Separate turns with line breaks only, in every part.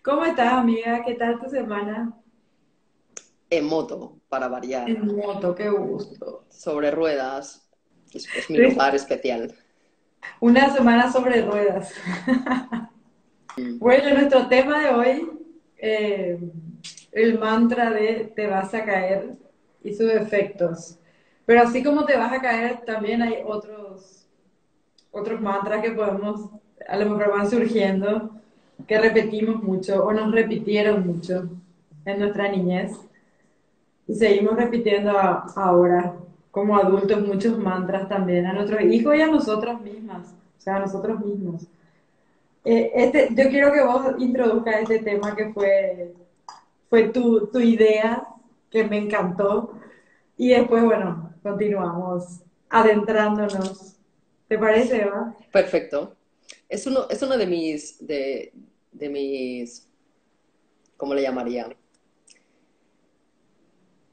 ¿Cómo estás, amiga? ¿Qué tal tu semana?
En moto, para variar,
En moto, qué gusto.
sobre ruedas, es mi
Entonces,
lugar especial.
una semana sobre ruedas.
Mm.
Bueno, nuestro tema de hoy, eh, el mantra de te vas a caer y sus efectos. Pero así como te vas a caer, también hay otros mantras que podemos, a lo mejor van surgiendo, que repetimos mucho o nos repitieron mucho en nuestra niñez. Y seguimos repitiendo ahora, como adultos, muchos mantras también a nuestros hijos y a nosotras mismas, o sea, a nosotros mismos. Yo quiero que vos introduzcas este tema que fue tu idea, que me encantó, y después, bueno, continuamos adentrándonos. ¿Te parece, Eva?
Perfecto. Es uno de mis, ¿cómo le llamaría?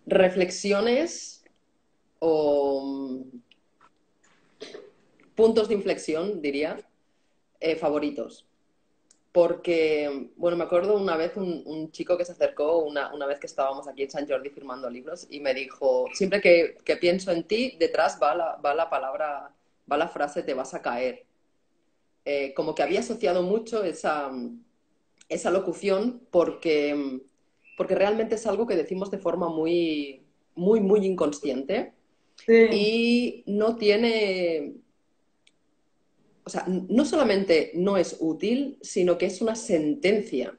Reflexiones o puntos de inflexión, diría, favoritos. Porque, bueno, me acuerdo una vez un chico que se acercó una vez que estábamos aquí en San Jordi firmando libros y me dijo, siempre que pienso en ti, detrás va la palabra, va la frase, te vas a caer. Como que había asociado mucho esa locución porque realmente es algo que decimos de forma muy, muy, muy inconsciente
Sí,
y no tiene, o sea, no solamente no es útil, sino que es una sentencia.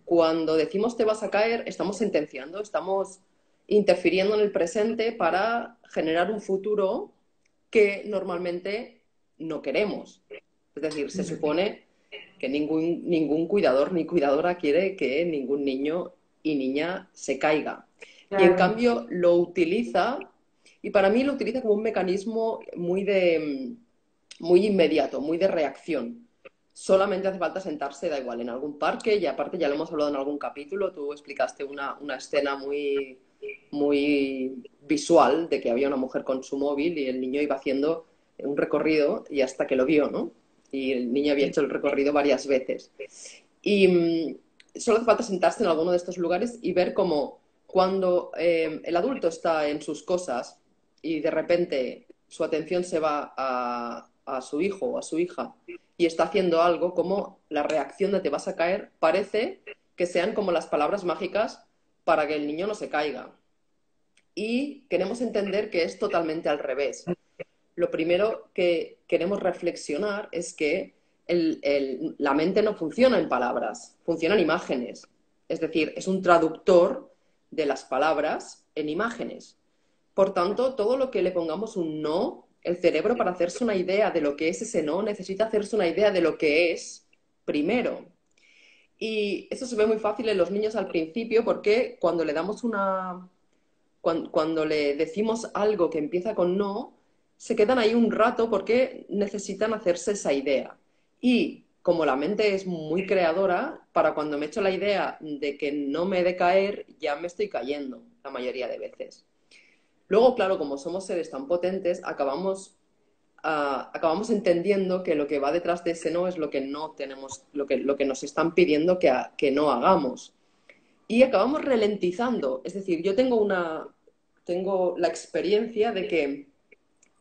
Cuando decimos te vas a caer, estamos sentenciando, estamos interfiriendo en el presente para generar un futuro que normalmente no queremos. Es decir, se supone que ningún cuidador ni cuidadora quiere que ningún niño y niña se caiga. Y en
claro.
cambio lo utiliza, y para mí lo utiliza como un mecanismo muy inmediato, muy de reacción. Solamente hace falta sentarse, da igual, en algún parque, y aparte ya lo hemos hablado en algún capítulo, tú explicaste una escena muy, muy visual de que había una mujer con su móvil y el niño iba haciendo un recorrido y hasta que lo vio, ¿no? Y el niño había hecho el recorrido varias veces. Y solo hace falta sentarse en alguno de estos lugares y ver cómo cuando el adulto está en sus cosas y de repente su atención se va a su hijo o a su hija y está haciendo algo, como la reacción de te vas a caer parece que sean como las palabras mágicas para que el niño no se caiga. Y queremos entender que es totalmente al revés. Lo primero que queremos reflexionar es que la mente no funciona en palabras, funciona en imágenes. Es decir, es un traductor de las palabras en imágenes. Por tanto, todo lo que le pongamos un no, el cerebro, para hacerse una idea de lo que es ese no, necesita hacerse una idea de lo que es primero. Y eso se ve muy fácil en los niños al principio porque cuando le decimos algo que empieza con no, se quedan ahí un rato porque necesitan hacerse esa idea. Y como la mente es muy creadora, para cuando me echo la idea de que no me he de caer, ya me estoy cayendo la mayoría de veces. Luego, claro, como somos seres tan potentes, acabamos entendiendo que lo que va detrás de ese no es lo que no tenemos, lo que nos están pidiendo que no hagamos. Y acabamos ralentizando. Es decir, yo tengo la experiencia de que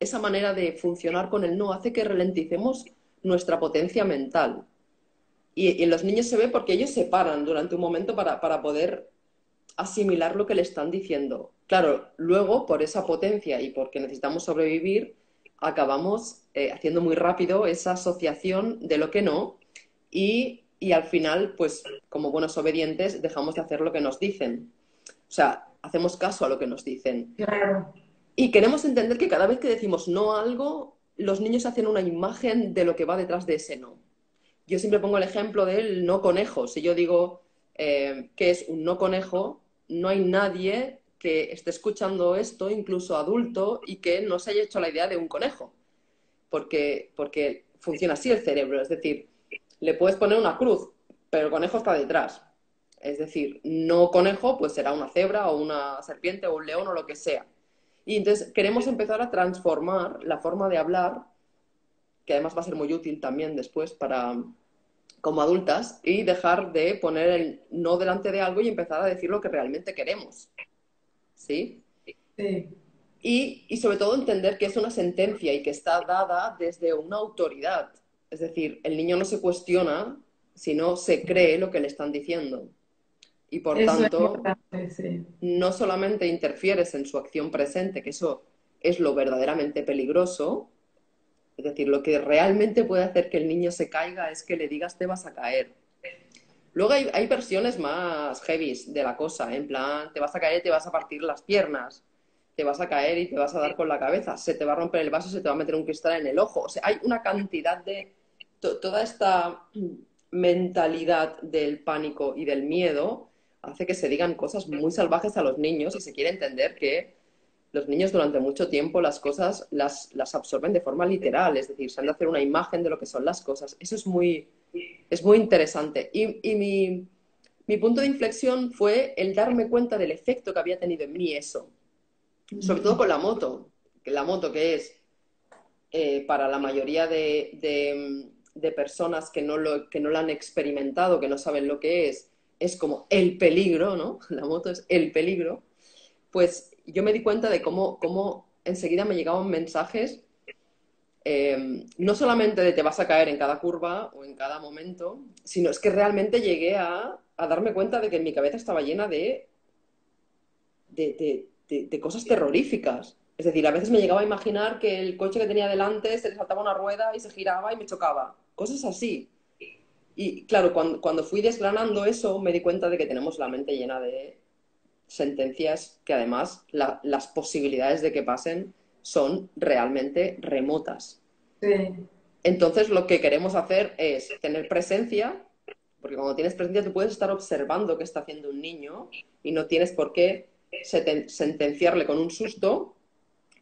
esa manera de funcionar con el no hace que ralenticemos nuestra potencia mental. Y en los niños se ve porque ellos se paran durante un momento para poder asimilar lo que le están diciendo. Claro, luego, por esa potencia y porque necesitamos sobrevivir, acabamos haciendo muy rápido esa asociación de lo que no y al final, pues como buenos obedientes, dejamos de hacer lo que nos dicen. O sea, hacemos caso a lo que nos dicen.
Claro.
Y queremos entender que cada vez que decimos no a algo, los niños hacen una imagen de lo que va detrás de ese no. Yo siempre pongo el ejemplo del no conejo. Si yo digo que es un no conejo, no hay nadie que esté escuchando esto, incluso adulto, y que no se haya hecho la idea de un conejo. Porque funciona así el cerebro. Es decir, le puedes poner una cruz, pero el conejo está detrás. Es decir, no conejo, pues será una cebra o una serpiente o un león o lo que sea. Y entonces queremos empezar a transformar la forma de hablar, que además va a ser muy útil también después como adultas y dejar de poner el no delante de algo y empezar a decir lo que realmente queremos, ¿sí?
Sí,
Y sobre todo entender que es una sentencia y que está dada desde una autoridad. Es decir, el niño no se cuestiona, sino se cree lo que le están diciendo. Y por
eso es
tanto,
importante, sí.
no solamente interfieres en su acción presente, que eso es lo verdaderamente peligroso, es decir, lo que realmente puede hacer que el niño se caiga es que le digas te vas a caer. Luego hay versiones más heavies de la cosa, en plan, te vas a caer y te vas a partir las piernas, te vas a caer y te vas a dar con la cabeza, se te va a romper el vaso, se te va a meter un cristal en el ojo. O sea, hay una cantidad de... toda esta mentalidad del pánico y del miedo hace que se digan cosas muy salvajes a los niños y se quiere entender que los niños durante mucho tiempo las cosas las absorben de forma literal, es decir, se han de hacer una imagen de lo que son las cosas. Eso es muy interesante. Y mi punto de inflexión fue el darme cuenta del efecto que había tenido en mí eso, sobre todo
Ujú.
con la moto que es para la mayoría de personas que no lo han experimentado, que no saben lo que es como el peligro, ¿no? La moto es el peligro. Pues yo me di cuenta de cómo enseguida me llegaban mensajes, no solamente de te vas a caer en cada curva o en cada momento, sino es que realmente llegué a darme cuenta de que mi cabeza estaba llena de cosas terroríficas. Es decir, a veces me llegaba a imaginar que el coche que tenía delante se le saltaba una rueda y se giraba y me chocaba. Cosas así. Y claro, cuando fui desgranando eso, me di cuenta de que tenemos la mente llena de sentencias que además las posibilidades de que pasen son realmente remotas.
Sí,
Entonces, lo que queremos hacer es tener presencia, porque cuando tienes presencia tú puedes estar observando qué está haciendo un niño y no tienes por qué sentenciarle con un susto,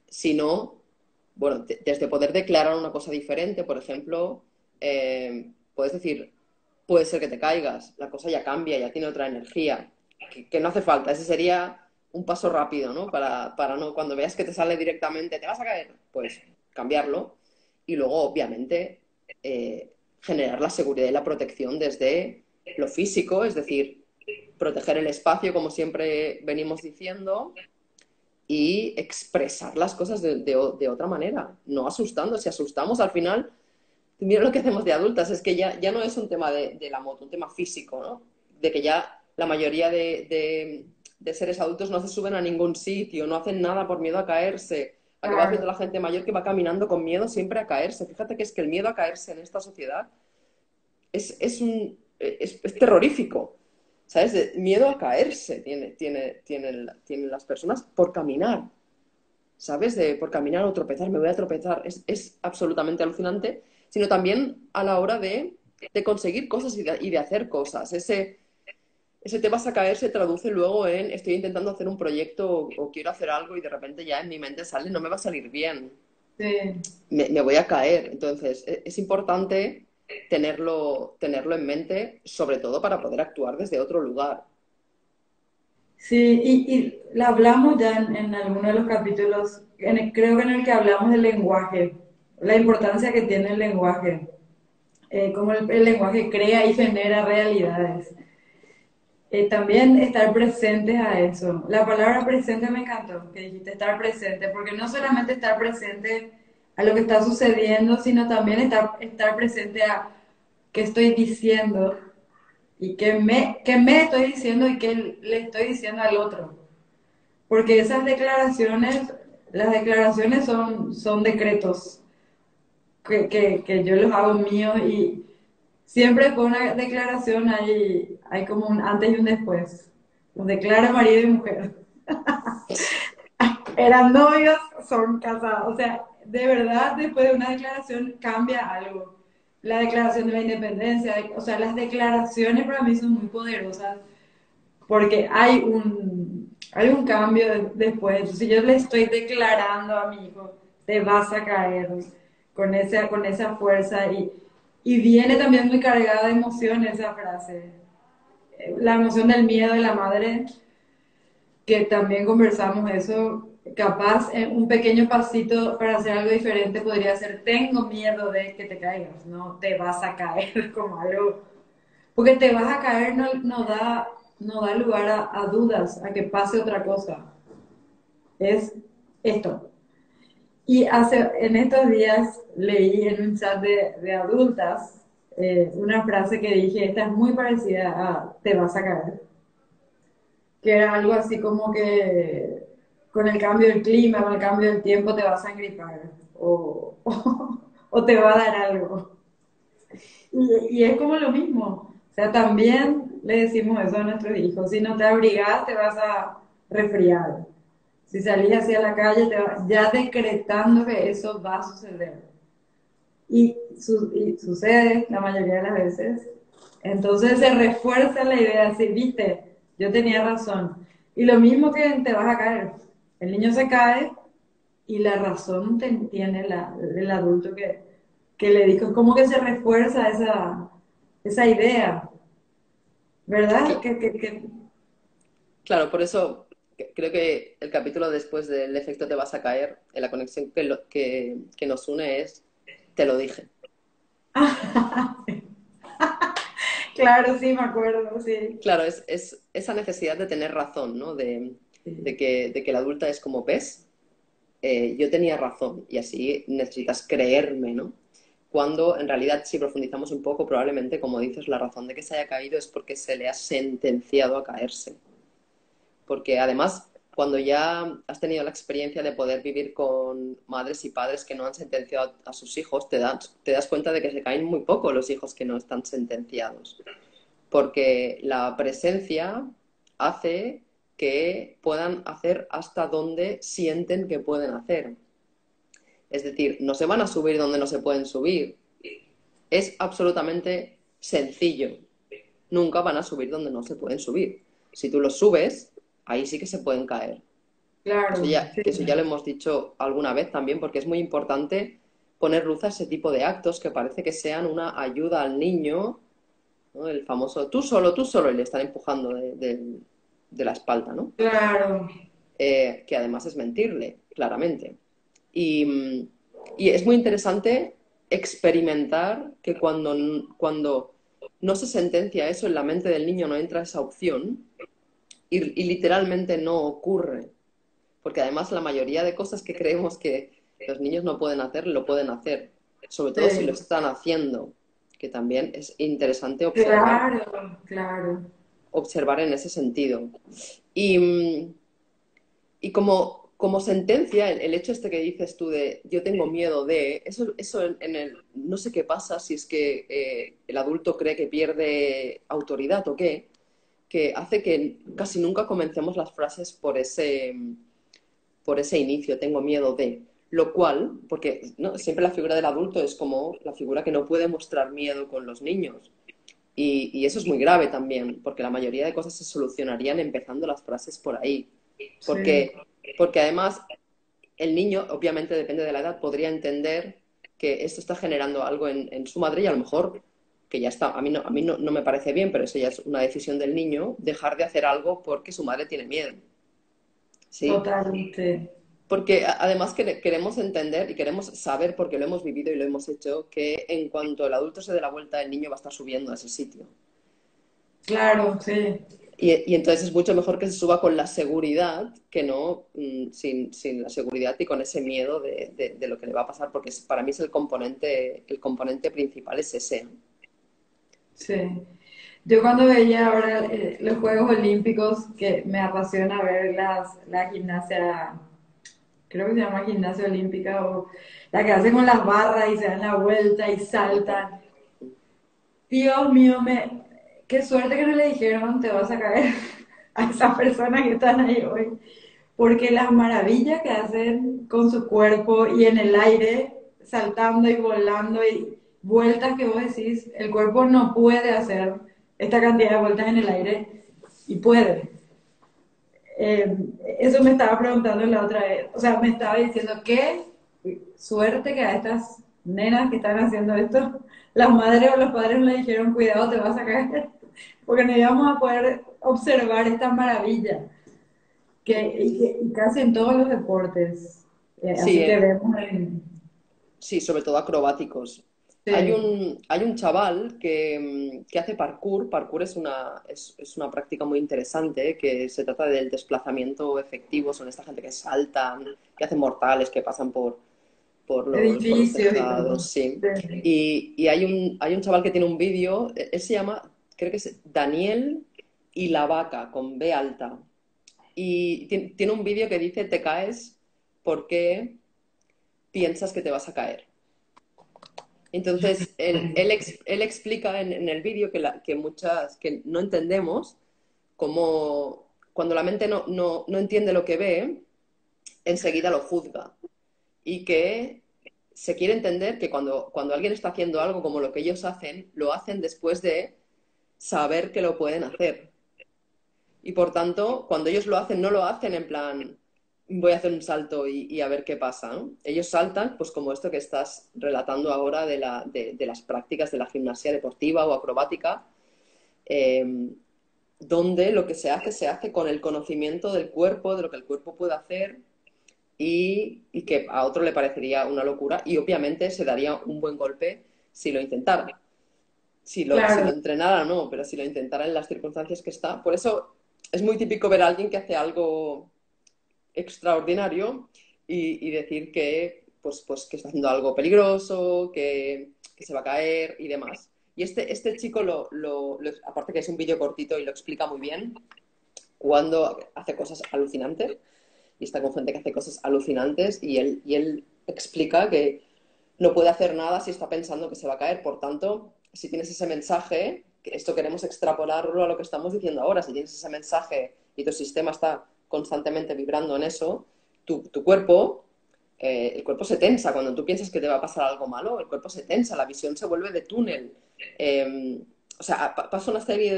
sino, bueno, desde poder declarar una cosa diferente, por ejemplo, puedes decir, puede ser que te caigas, la cosa ya cambia, ya tiene otra energía, que no hace falta, ese sería un paso rápido, ¿no? Para no, cuando veas que te sale directamente, te vas a caer, pues cambiarlo y luego, obviamente, generar la seguridad y la protección desde lo físico, es decir, proteger el espacio, como siempre venimos diciendo, y expresar las cosas de otra manera, no asustando. Si asustamos al final, mira lo que hacemos de adultas, es que ya no es un tema de la moto, un tema físico, ¿no? De que ya la mayoría de seres adultos no se suben a ningún sitio, no hacen nada por miedo a caerse. ¿A qué va haciendo
claro.
la gente mayor que va caminando con miedo siempre a caerse? Fíjate que es que el miedo a caerse en esta sociedad es terrorífico. ¿Sabes? Miedo a caerse tienen las personas por caminar. ¿Sabes? Por caminar o tropezar, me voy a tropezar. Es absolutamente alucinante, sino también a la hora de conseguir cosas y de hacer cosas. Ese te vas a caer se traduce luego en estoy intentando hacer un proyecto o quiero hacer algo y de repente ya en mi mente sale, no me va a salir bien,
Sí.
me voy a caer. Entonces, es importante tenerlo en mente, sobre todo para poder actuar desde otro lugar.
Sí, y la hablamos ya en alguno de los capítulos, creo que en el que hablamos del lenguaje, la importancia que tiene el lenguaje, cómo el lenguaje crea y genera realidades. También estar presentes a eso. La palabra presente me encantó, que dijiste estar presente, porque no solamente estar presente a lo que está sucediendo, sino también estar presente a qué estoy diciendo y qué me estoy diciendo y qué le estoy diciendo al otro. Porque esas declaraciones, las declaraciones son decretos que yo los hago míos y siempre con una declaración hay como un antes y un después. Los declara marido y mujer. Eran novios, son casados. O sea, de verdad, después de una declaración cambia algo. La declaración de la independencia, o sea, las declaraciones para mí son muy poderosas porque hay un cambio después. Si yo le estoy declarando a mi hijo, te vas a caer con esa fuerza y viene también muy cargada de emoción esa frase. La emoción del miedo de la madre, que también conversamos eso, capaz un pequeño pasito para hacer algo diferente podría ser, tengo miedo de que te caigas, no te vas a caer como algo, porque te vas a caer no da lugar a dudas, a que pase otra cosa, es esto. Y en estos días leí en un chat de adultas una frase que dije, esta es muy parecida a te vas a caer, que era algo así como que con el cambio del clima, con el cambio del tiempo te vas a engripar o te va a dar algo. Y es como lo mismo. O sea, también le decimos eso a nuestros hijos. Si no te abrigas, te vas a resfriar. Si salís hacia la calle, ya decretando que eso va a suceder. Y sucede la mayoría de las veces. Entonces se refuerza la idea, así, viste, yo tenía razón. Y lo mismo que te vas a caer. El niño se cae y la razón tiene el adulto que le dijo. Es como que se refuerza esa idea, ¿verdad?
Claro, por eso creo que el capítulo después del efecto te vas a caer, en la conexión que nos une es, te lo dije.
Claro, sí, me acuerdo, sí.
Claro, es esa necesidad de tener razón, ¿no?
Sí.
De que la adulta es como ves, yo tenía razón y así necesitas creerme, ¿no? Cuando en realidad, si profundizamos un poco, probablemente, como dices, la razón de que se haya caído es porque se le ha sentenciado a caerse. Porque además, cuando ya has tenido la experiencia de poder vivir con madres y padres que no han sentenciado a sus hijos, te das cuenta de que se caen muy poco los hijos que no están sentenciados. Porque la presencia hace que puedan hacer hasta donde sienten que pueden hacer. Es decir, no se van a subir donde no se pueden subir. Es absolutamente sencillo. Nunca van a subir donde no se pueden subir. Si tú los subes, ahí sí que se pueden caer.
Claro, sí.
Que eso ya lo hemos dicho alguna vez también, porque es muy importante poner luz a ese tipo de actos que parece que sean una ayuda al niño, ¿no? El famoso tú solo, y le están empujando de la espalda, ¿no?
Claro.
Que además es mentirle, claramente. Y, y es muy interesante experimentar que cuando no se sentencia eso en la mente del niño, no entra esa opción y literalmente no ocurre. Porque además la mayoría de cosas que creemos que los niños no pueden hacer, lo pueden hacer. Sobre todo si lo
Sí.
están haciendo, que también es interesante
Claro, claro.
observar en ese sentido. Y, y como sentencia, el hecho este que dices tú de yo tengo miedo de, eso en el, no sé qué pasa si es que el adulto cree que pierde autoridad o qué, que hace que casi nunca comencemos las frases por ese inicio, tengo miedo de. Lo cual, porque ¿no? Siempre la figura del adulto es como la figura que no puede mostrar miedo con los niños. Y eso es muy grave también, porque la mayoría de cosas se solucionarían empezando las frases por ahí.
Sí.
Porque, porque además el niño, obviamente depende de la edad, podría entender que esto está generando algo en su madre y a lo mejor, que ya está, a mí no me parece bien, pero eso ya es una decisión del niño, dejar de hacer algo porque su madre tiene miedo. ¿Sí?
Totalmente.
Porque además queremos entender y queremos saber, porque lo hemos vivido y lo hemos hecho, que en cuanto el adulto se dé la vuelta, el niño va a estar subiendo a ese sitio.
Claro, sí.
Y entonces es mucho mejor que se suba con la seguridad que no sin la seguridad y con ese miedo de lo que le va a pasar, porque para mí es el componente principal es ese.
Sí. Yo cuando veía ahora los Juegos Olímpicos, que me apasiona ver la gimnasia, creo que se llama gimnasia olímpica, o la que hacen con las barras y se dan la vuelta y saltan. Dios mío, qué suerte que no le dijeron te vas a caer a esas personas que están ahí hoy. Porque las maravillas que hacen con su cuerpo y en el aire, saltando y volando y vueltas que vos decís, el cuerpo no puede hacer esta cantidad de vueltas en el aire y puede. Eh, Eso me estaba preguntando la otra vez, o sea, me estaba diciendo qué suerte que a estas nenas que están haciendo esto, las madres o los padres no le dijeron cuidado, te vas a caer, porque no íbamos a poder observar esta maravilla. y casi en todos los deportes.
Sí,
Así que vemos
sí, sobre todo acrobáticos.
sí,
Hay un chaval que hace parkour. Parkour es una práctica muy interesante, que se trata del desplazamiento efectivo. Son esta gente que saltan, que hacen mortales, que pasan por los
edificios y todo.
tejados, sí.
Sí.
Y hay un chaval que tiene un vídeo, él se llama, creo que es Daniel y la vaca, con B alta. Y tiene un vídeo que dice, te caes porque piensas que te vas a caer. Entonces, él explica en el vídeo que no entendemos cómo cuando la mente no entiende lo que ve, enseguida lo juzga. Y que se quiere entender que cuando alguien está haciendo algo como lo que ellos hacen, lo hacen después de saber que lo pueden hacer. Y por tanto, cuando ellos lo hacen, no lo hacen en plan, voy a hacer un salto y a ver qué pasa, ¿no? Ellos saltan, pues como esto que estás relatando ahora de las prácticas de la gimnasia deportiva o acrobática, eh, donde lo que se hace con el conocimiento del cuerpo, de lo que el cuerpo puede hacer y que a otro le parecería una locura y obviamente se daría un buen golpe si lo intentara. Si lo
Claro,
entrenara no, pero si lo intentara en las circunstancias que está. Por eso es muy típico ver a alguien que hace algo extraordinario y decir que, pues, que está haciendo algo peligroso, que se va a caer y demás. Y este chico, aparte que es un vídeo cortito y lo explica muy bien, cuando hace cosas alucinantes, y está con gente que hace cosas alucinantes, y él explica que no puede hacer nada si está pensando que se va a caer. Por tanto, si tienes ese mensaje, que esto queremos extrapolarlo a lo que estamos diciendo ahora, si tienes ese mensaje y tu sistema está constantemente vibrando en eso, tu cuerpo, el cuerpo se tensa. Cuando tú piensas que te va a pasar algo malo, el cuerpo se tensa, la visión se vuelve de túnel. Eh, o sea, pasa una serie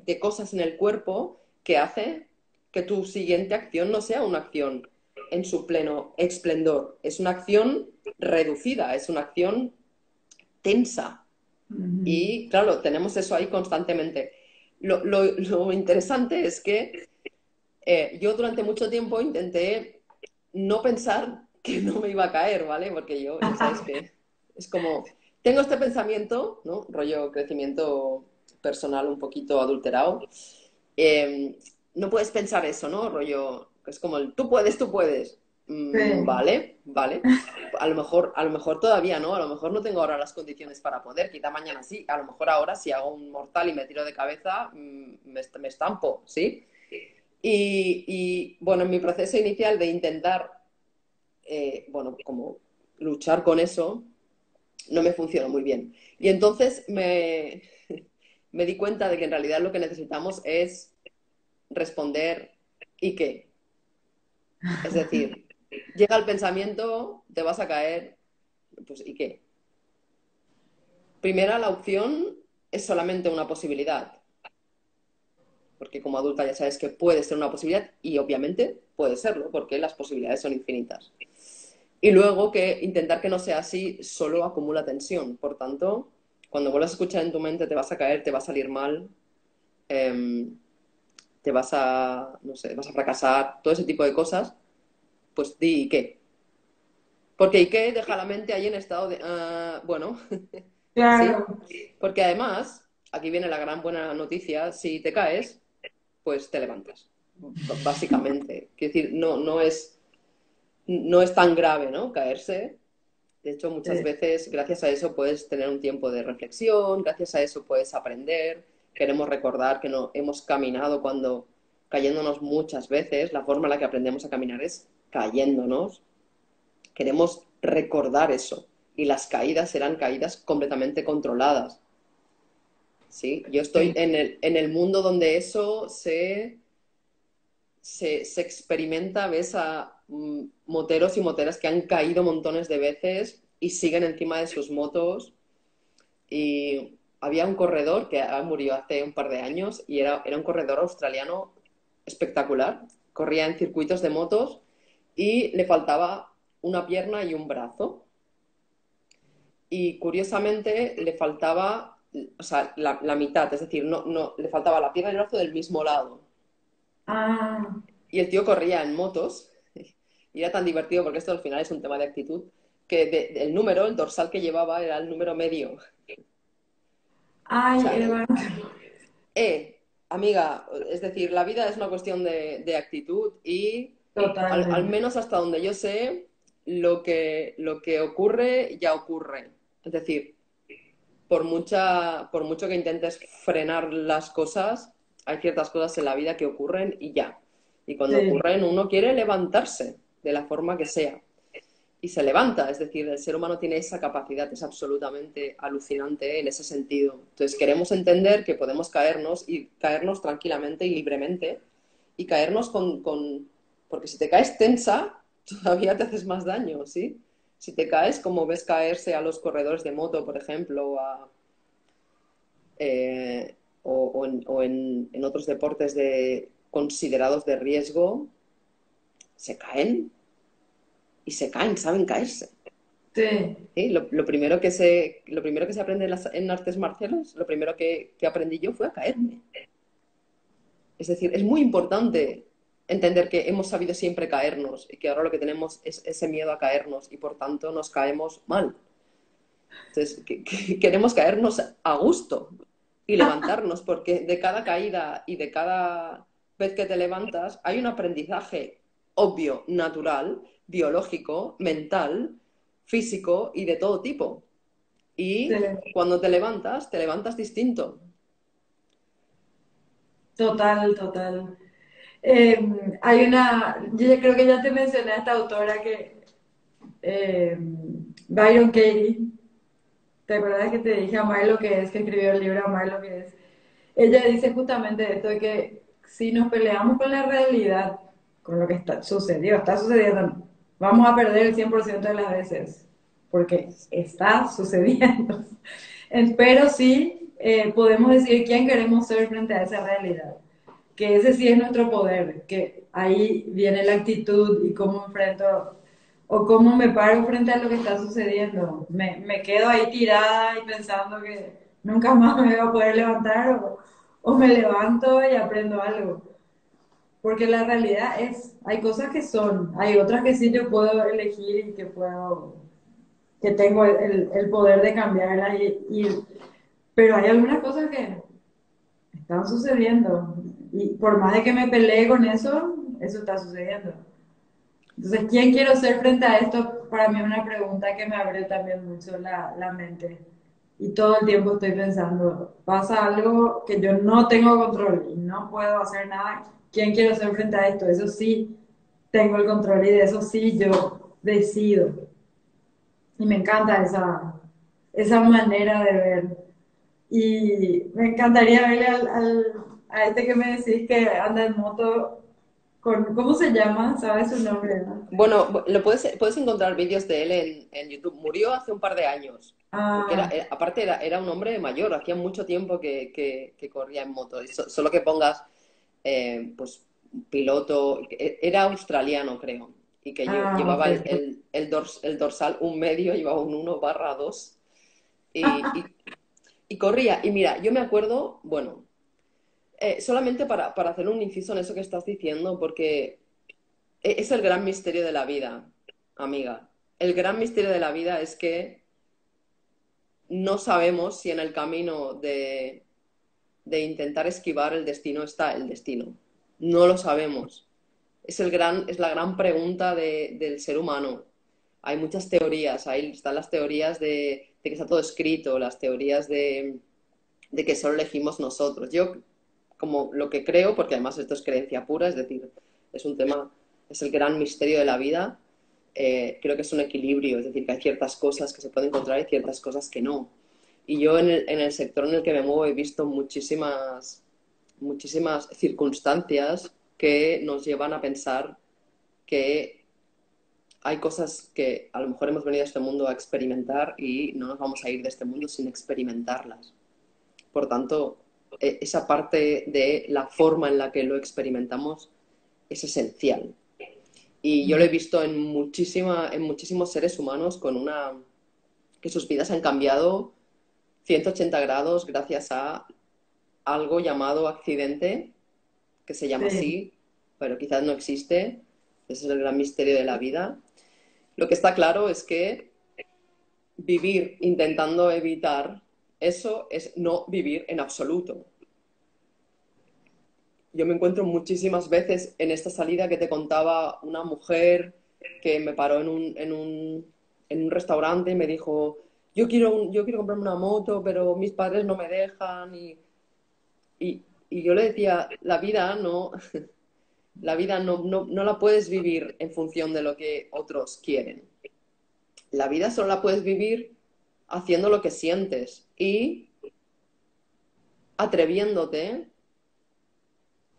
de cosas en el cuerpo que hace que tu siguiente acción no sea una acción en su pleno esplendor, es una acción reducida, es una acción tensa.
ujú,
Y claro, tenemos eso ahí constantemente. Lo interesante es que yo durante mucho tiempo intenté no pensar que no me iba a caer, ¿vale? Porque yo, ya sabes que es como, tengo este pensamiento, ¿no? Rollo crecimiento personal un poquito adulterado. Eh, no puedes pensar eso, ¿no? Rollo, es como el tú puedes.
sí,
Vale, vale. A lo mejor todavía no, a lo mejor no tengo ahora las condiciones para poder, quizá mañana sí, a lo mejor ahora si hago un mortal y me tiro de cabeza, me estampo, ¿sí? Bueno, en mi proceso inicial de intentar, bueno, como luchar con eso, no me funcionó muy bien. Y entonces me di cuenta de que en realidad lo que necesitamos es responder ¿y qué? Es decir, llega el pensamiento, te vas a caer, pues ¿y qué? Primera, la opción es solamente una posibilidad, porque como adulta ya sabes que puede ser una posibilidad y obviamente puede serlo, porque las posibilidades son infinitas. Y luego que intentar que no sea así solo acumula tensión. Por tanto, cuando vuelvas a escuchar en tu mente te vas a caer, te va a salir mal, eh, te vas a, no sé, vas a fracasar, todo ese tipo de cosas, pues di ¿y qué? Porque ¿y qué? Deja la mente ahí en estado de, bueno, ¿sí?
claro,
Porque además, aquí viene la gran buena noticia, si te caes, pues te levantas, básicamente. Quiero decir, no es tan grave, ¿no? Caerse. De hecho, muchas
sí,
veces, gracias a eso, puedes tener un tiempo de reflexión, gracias a eso puedes aprender. Queremos recordar que no hemos caminado cuando cayéndonos muchas veces. La forma en la que aprendemos a caminar es cayéndonos. Queremos recordar eso. Y las caídas serán caídas completamente controladas. ¿Sí? Yo estoy
sí,
en el mundo donde eso se experimenta, ves a moteros y moteras que han caído montones de veces y siguen encima de sus motos. Y había un corredor que murió hace un par de años y era un corredor australiano espectacular. Corría en circuitos de motos y le faltaba una pierna y un brazo. Y curiosamente le faltaba, o sea, la mitad, es decir, le faltaba la pierna y el brazo del mismo lado.
ah,
y el tío corría en motos y era tan divertido porque esto al final es un tema de actitud, que el número, el dorsal que llevaba era el número medio. O
Ay,
sea,
Eva,
amiga, es decir, la vida es una cuestión de actitud y al
totalmente.
menos hasta donde yo sé, lo que ocurre ya ocurre. Es decir, por mucho que intentes frenar las cosas, hay ciertas cosas en la vida que ocurren y ya. Y cuando
Sí,
ocurren, uno quiere levantarse de la forma que sea. Y se levanta, es decir, el ser humano tiene esa capacidad, es absolutamente alucinante en ese sentido. Entonces queremos entender que podemos caernos y caernos tranquilamente y libremente y caernos porque si te caes tensa, todavía te haces más daño, ¿sí? Si te caes, como ves caerse a los corredores de moto, por ejemplo, en otros deportes considerados de riesgo, se caen y se caen, saben caerse.
sí,
¿Sí? Lo primero que se aprende en artes marciales, lo primero que aprendí yo fue a caerme. Es decir, es muy importante entender que hemos sabido siempre caernos y que ahora lo que tenemos es ese miedo a caernos y por tanto nos caemos mal. Entonces, queremos caernos a gusto y levantarnos porque de cada caída y de cada vez que te levantas hay un aprendizaje obvio, natural, biológico, mental, físico y de todo tipo.
sí,
Y cuando te levantas distinto.
total, total. Hay una, yo ya creo que ya te mencioné a esta autora eh, Byron Katie, ¿te acuerdas que te dije amar lo que es, que escribió el libro Amar lo que es? Ella dice justamente esto de que si nos peleamos con la realidad, con lo que sucedió, está sucediendo, vamos a perder el 100% de las veces, porque está sucediendo. Pero sí podemos decir quién queremos ser frente a esa realidad, que ese sí es nuestro poder, que ahí viene la actitud y cómo enfrento o cómo me paro frente a lo que está sucediendo. Me quedo ahí tirada y pensando que nunca más me voy a poder levantar o me levanto y aprendo algo. Porque la realidad es, hay cosas que son, hay otras que sí yo puedo elegir y que puedo, que tengo el poder de cambiarlas pero hay algunas cosas que están sucediendo. Y por más de que me pelee con eso, eso está sucediendo. Entonces, ¿quién quiero ser frente a esto? Para mí es una pregunta que me abre también mucho la mente. Y todo el tiempo estoy pensando, pasa algo que yo no tengo control y no puedo hacer nada. ¿Quién quiero ser frente a esto? Eso sí, tengo el control y de eso sí yo decido. Y me encanta esa manera de ver. Y me encantaría verle a este que me decís que anda en moto con, ¿cómo se llama? ¿Sabes su nombre, no?
Bueno, puedes encontrar vídeos de él en YouTube. Murió hace un par de años, porque
Ah,
aparte era un hombre mayor, hacía mucho tiempo que corría en moto. Y solo que pongas, pues, piloto, era australiano, creo, y que
ok.
llevaba el dorsal un medio, llevaba un 1/2, y, y corría. Y mira, yo me acuerdo, bueno, solamente para hacer un inciso en eso que estás diciendo, porque es el gran misterio de la vida, amiga. El gran misterio de la vida es que no sabemos si en el camino de intentar esquivar el destino está el destino. No lo sabemos. Es la gran pregunta del ser humano. Hay muchas teorías, ahí están las teorías de que está todo escrito, las teorías de que solo elegimos nosotros. Yo, como lo que creo, porque además esto es creencia pura, es decir, es un tema, es el gran misterio de la vida, creo que es un equilibrio, es decir, que hay ciertas cosas que se pueden encontrar y ciertas cosas que no. Y yo en el sector en el que me muevo he visto muchísimas circunstancias que nos llevan a pensar que hay cosas que a lo mejor hemos venido a este mundo a experimentar y no nos vamos a ir de este mundo sin experimentarlas. Por tanto, esa parte de la forma en la que lo experimentamos es esencial. Y yo lo he visto en muchísimos seres humanos que sus vidas han cambiado 180 grados gracias a algo llamado accidente, que se llama
Sí,
así, pero quizás no existe. Ese es el gran misterio de la vida. Lo que está claro es que vivir intentando evitar eso es no vivir en absoluto. Yo me encuentro muchísimas veces en esta salida que te contaba una mujer que me paró en un restaurante y me dijo, yo quiero comprarme una moto, pero mis padres no me dejan. Y yo le decía, la vida no la puedes vivir en función de lo que otros quieren. La vida solo la puedes vivir haciendo lo que sientes y atreviéndote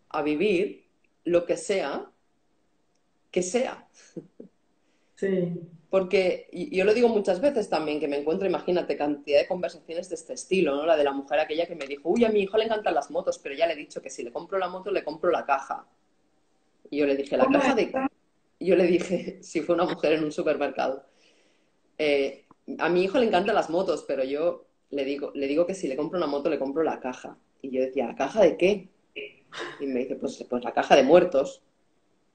a vivir lo que sea.
Sí.
Porque y yo lo digo muchas veces también, que me encuentro, imagínate, cantidad de conversaciones de este estilo, ¿no? La de la mujer aquella que me dijo, uy, a mi hijo le encantan las motos, pero ya le he dicho que si le compro la moto, le compro la caja. Y yo le dije, ¿la
¿Cómo es?
caja de...? Yo le dije, si fue una mujer en un supermercado, eh, a mi hijo le encantan las motos, pero yo le digo que si le compro una moto, le compro la caja. Y yo decía, ¿la caja de qué? Y me dice, pues la caja de muertos,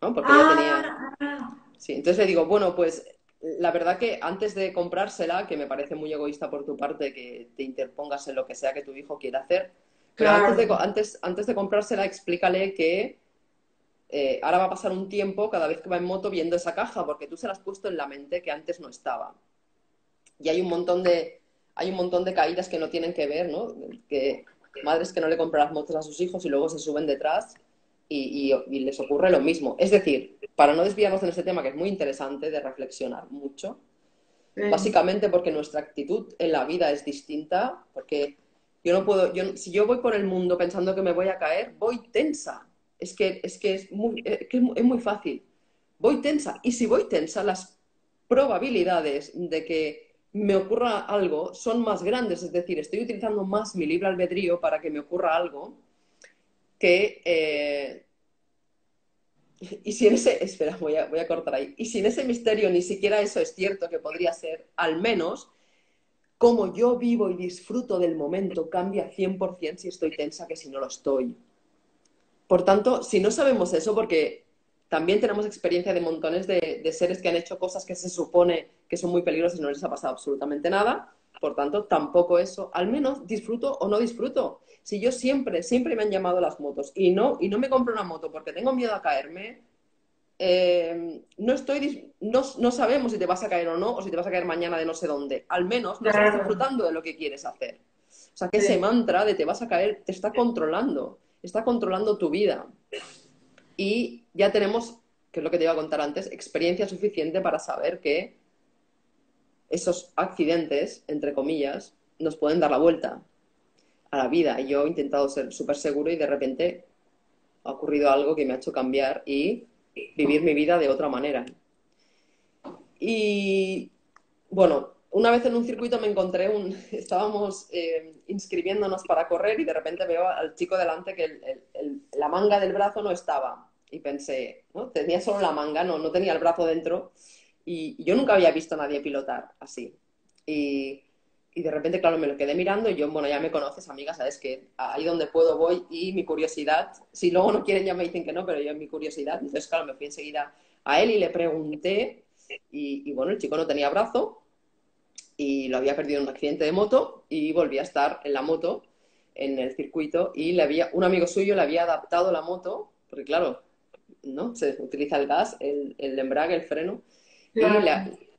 ¿no? Porque ella tenía...
Ah, ah,
Sí, entonces le digo, bueno, pues la verdad que antes de comprársela, que me parece muy egoísta por tu parte que te interpongas en lo que sea que tu hijo quiera hacer, pero
claro.
antes de comprársela, explícale que ahora va a pasar un tiempo cada vez que va en moto viendo esa caja, porque tú se la has puesto en la mente que antes no estaba. Y hay un montón de caídas que no tienen que ver, ¿no? Que madres que no le compran las motos a sus hijos y luego se suben detrás y les ocurre lo mismo. Es decir, para no desviarnos en este tema que es muy interesante de reflexionar mucho,
Sí.
básicamente porque nuestra actitud en la vida es distinta, porque yo no puedo, si yo voy por el mundo pensando que me voy a caer, voy tensa. Es que es muy fácil. Voy tensa. Y si voy tensa, las probabilidades de que me ocurra algo son más grandes. Es decir, estoy utilizando más mi libre albedrío para que me ocurra algo que, y si en ese, espera, voy a cortar ahí. Y si en ese misterio ni siquiera eso es cierto, que podría ser, al menos cómo yo vivo y disfruto del momento cambia 100% si estoy tensa que si no lo estoy. Por tanto, si no sabemos eso, porque también tenemos experiencia de montones de seres que han hecho cosas que se supone que son muy peligrosas y no les ha pasado absolutamente nada, por tanto, tampoco eso, al menos disfruto o no disfruto. Si yo siempre me han llamado las motos y no me compro una moto porque tengo miedo a caerme, no sabemos si te vas a caer o no, o si te vas a caer mañana de no sé dónde. Al menos no estás
Claro.
disfrutando de lo que quieres hacer. O sea, que ese
Sí.
mantra de te vas a caer te está controlando tu vida. Y ya tenemos, que es lo que te iba a contar antes, experiencia suficiente para saber que esos accidentes, entre comillas, nos pueden dar la vuelta a la vida. Y yo he intentado ser súper seguro y de repente ha ocurrido algo que me ha hecho cambiar y vivir mi vida de otra manera. Y bueno, una vez en un circuito me encontré estábamos inscribiéndonos para correr y de repente veo al chico delante que la manga del brazo no estaba. Y pensé, ¿no? Tenía solo la manga, no tenía el brazo dentro. Y yo nunca había visto a nadie pilotar así. Y, y de repente, claro, me lo quedé mirando y yo, bueno, ya me conoces, amiga, sabes que ahí donde puedo voy y mi curiosidad, si luego no quieren ya me dicen que no, pero yo mi curiosidad, entonces, claro, me fui enseguida a él y le pregunté y bueno, el chico no tenía brazo y lo había perdido en un accidente de moto y volví a estar en la moto en el circuito y un amigo suyo le había adaptado la moto, porque claro, ¿no? Se utiliza el gas, el embrague, el freno, y
Claro.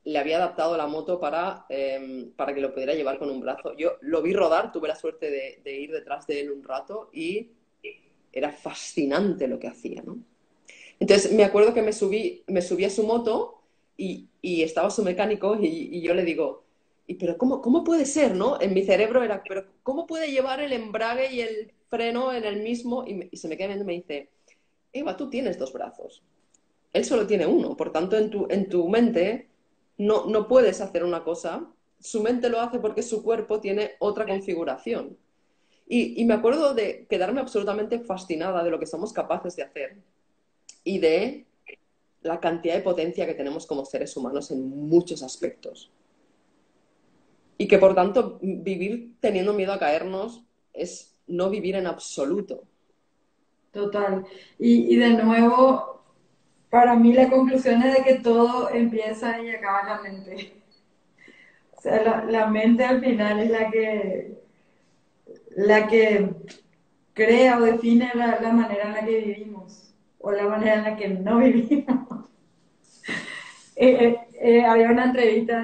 le había adaptado la moto para que lo pudiera llevar con un brazo. Yo lo vi rodar, tuve la suerte de ir detrás de él un rato y era fascinante lo que hacía, ¿no? Entonces me acuerdo que me subí a su moto y estaba su mecánico y yo le digo, pero cómo puede ser, ¿no? En mi cerebro era, pero ¿cómo puede llevar el embrague y el freno en el mismo? Y se me queda viendo y me dice, Eva, tú tienes dos brazos. Él solo tiene uno. Por tanto, en tu mente no puedes hacer una cosa. Su mente lo hace porque su cuerpo tiene otra configuración. Y me acuerdo de quedarme absolutamente fascinada de lo que somos capaces de hacer y de la cantidad de potencia que tenemos como seres humanos en muchos aspectos. Y que por tanto vivir teniendo miedo a caernos es no vivir en absoluto.
total. Y de nuevo, para mí la conclusión es de que todo empieza y acaba en la mente. O sea, la mente al final es la que crea o define la manera en la que vivimos o la manera en la que no vivimos. Había una entrevista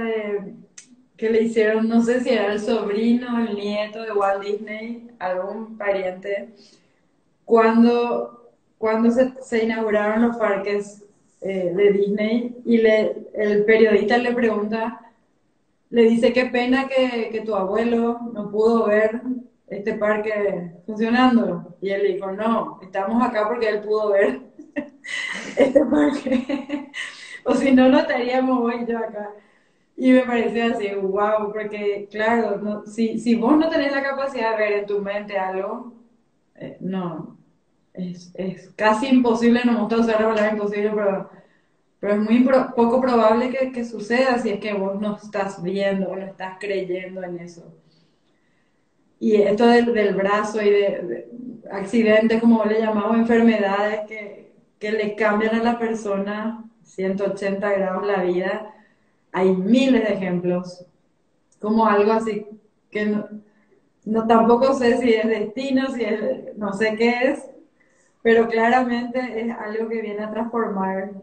que le hicieron, no sé si era el sobrino, el nieto de Walt Disney, algún pariente, cuando se inauguraron los parques de Disney y el periodista le pregunta, le dice, qué pena que tu abuelo no pudo ver este parque funcionando. Y él le dijo, no, estamos acá porque él pudo ver este parque. O si no, no estaríamos hoy yo acá. Y me pareció así, wow, porque claro, si vos no tenés la capacidad de ver en tu mente algo, no, es casi imposible, no me gusta usar la palabra imposible, pero es muy poco probable que suceda si es que vos no estás viendo o no estás creyendo en eso. Y esto del brazo y de accidentes, como le llamamos, enfermedades que le cambian a la persona 180 grados la vida, hay miles de ejemplos, como algo así que tampoco sé si es destino, si es, no sé qué es, pero claramente es algo que viene a transformarte,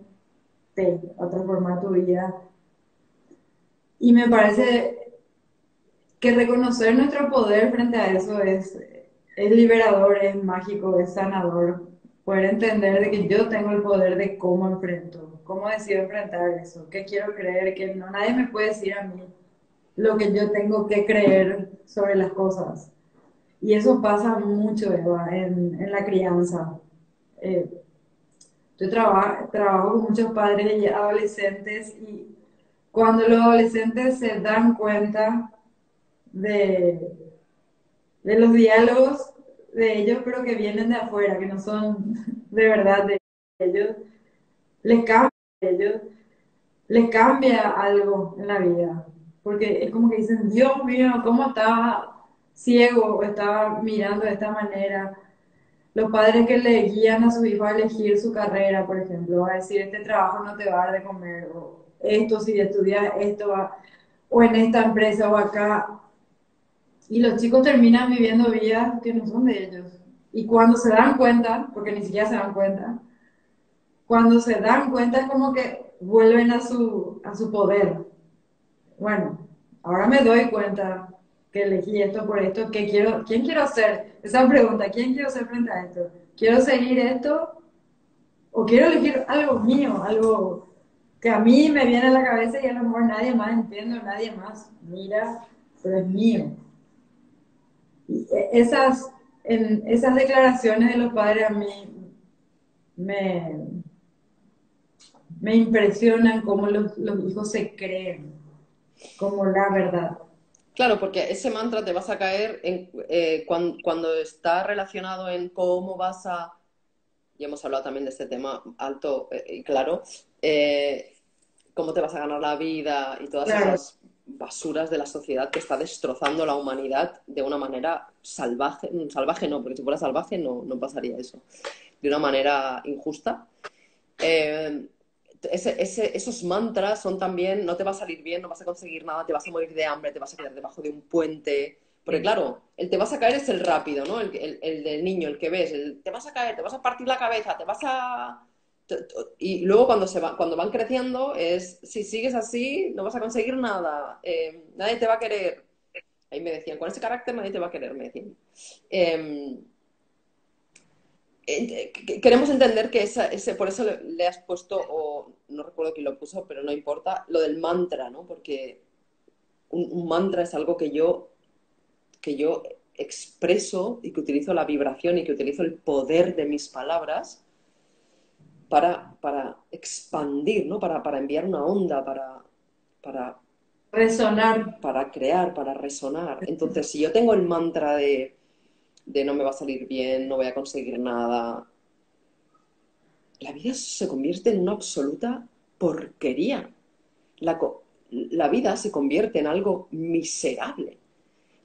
a transformar tu vida. Y me parece que reconocer nuestro poder frente a eso es liberador, es mágico, es sanador. Poder entender de que yo tengo el poder de cómo enfrento, cómo decido enfrentar eso, qué quiero creer, que no nadie me puede decir a mí lo que yo tengo que creer sobre las cosas. Y eso pasa mucho, Eva, en la crianza. Eh, yo trabajo con muchos padres y adolescentes y cuando los adolescentes se dan cuenta de, de los diálogos de ellos, pero que vienen de afuera, que no son de verdad de ellos, les cambia, ellos, les cambia algo en la vida. Porque es como que dicen, Dios mío, ¿cómo estaba ciego o estaba mirando de esta manera? Los padres que le guían a sus hijos a elegir su carrera, por ejemplo, a decir, este trabajo no te va a dar de comer, o esto, si estudias esto, o en esta empresa o acá, y los chicos terminan viviendo vidas que no son de ellos. Y cuando se dan cuenta, porque ni siquiera se dan cuenta, cuando se dan cuenta es como que vuelven a su poder. Bueno, ahora me doy cuenta que elegí esto por esto, ¿quién quiero ser? Esa pregunta, ¿quién quiero ser frente a esto? ¿Quiero seguir esto o quiero elegir algo mío, algo que a mí me viene a la cabeza y a lo mejor nadie más entiende, nadie más mira, pero es mío? Y esas declaraciones de los padres a mí me, me impresionan cómo los hijos se creen como la verdad.
Claro, porque ese mantra te vas a caer cuando está relacionado en cómo vas a, y hemos hablado también de este tema alto y claro, eh, cómo te vas a ganar la vida y todas
Claro,
esas basuras de la sociedad que está destrozando la humanidad de una manera salvaje, salvaje no, porque si fuera salvaje no pasaría eso, de una manera injusta. Eh, esos mantras son también, no te va a salir bien, no vas a conseguir nada, te vas a morir de hambre, te vas a quedar debajo de un puente. Porque
sí.
claro, el te vas a caer es el rápido, ¿no? El del niño, el que ves, te vas a caer, te vas a partir la cabeza, te vas a... Y luego cuando van creciendo es, si sigues así, no vas a conseguir nada, nadie te va a querer. Ahí me decían, con ese carácter nadie te va a querer, me decían. Eh, Queremos entender que por eso le has puesto, o no recuerdo quién lo puso, pero no importa, lo del mantra, ¿no? Porque un mantra es algo que yo expreso y que utilizo la vibración y que utilizo el poder de mis palabras para expandir, ¿no? Para enviar una onda, para,
Resonar.
para crear, para resonar. Entonces, si yo tengo el mantra de no me va a salir bien, no voy a conseguir nada, la vida se convierte en una absoluta porquería. La, la vida se convierte en algo miserable.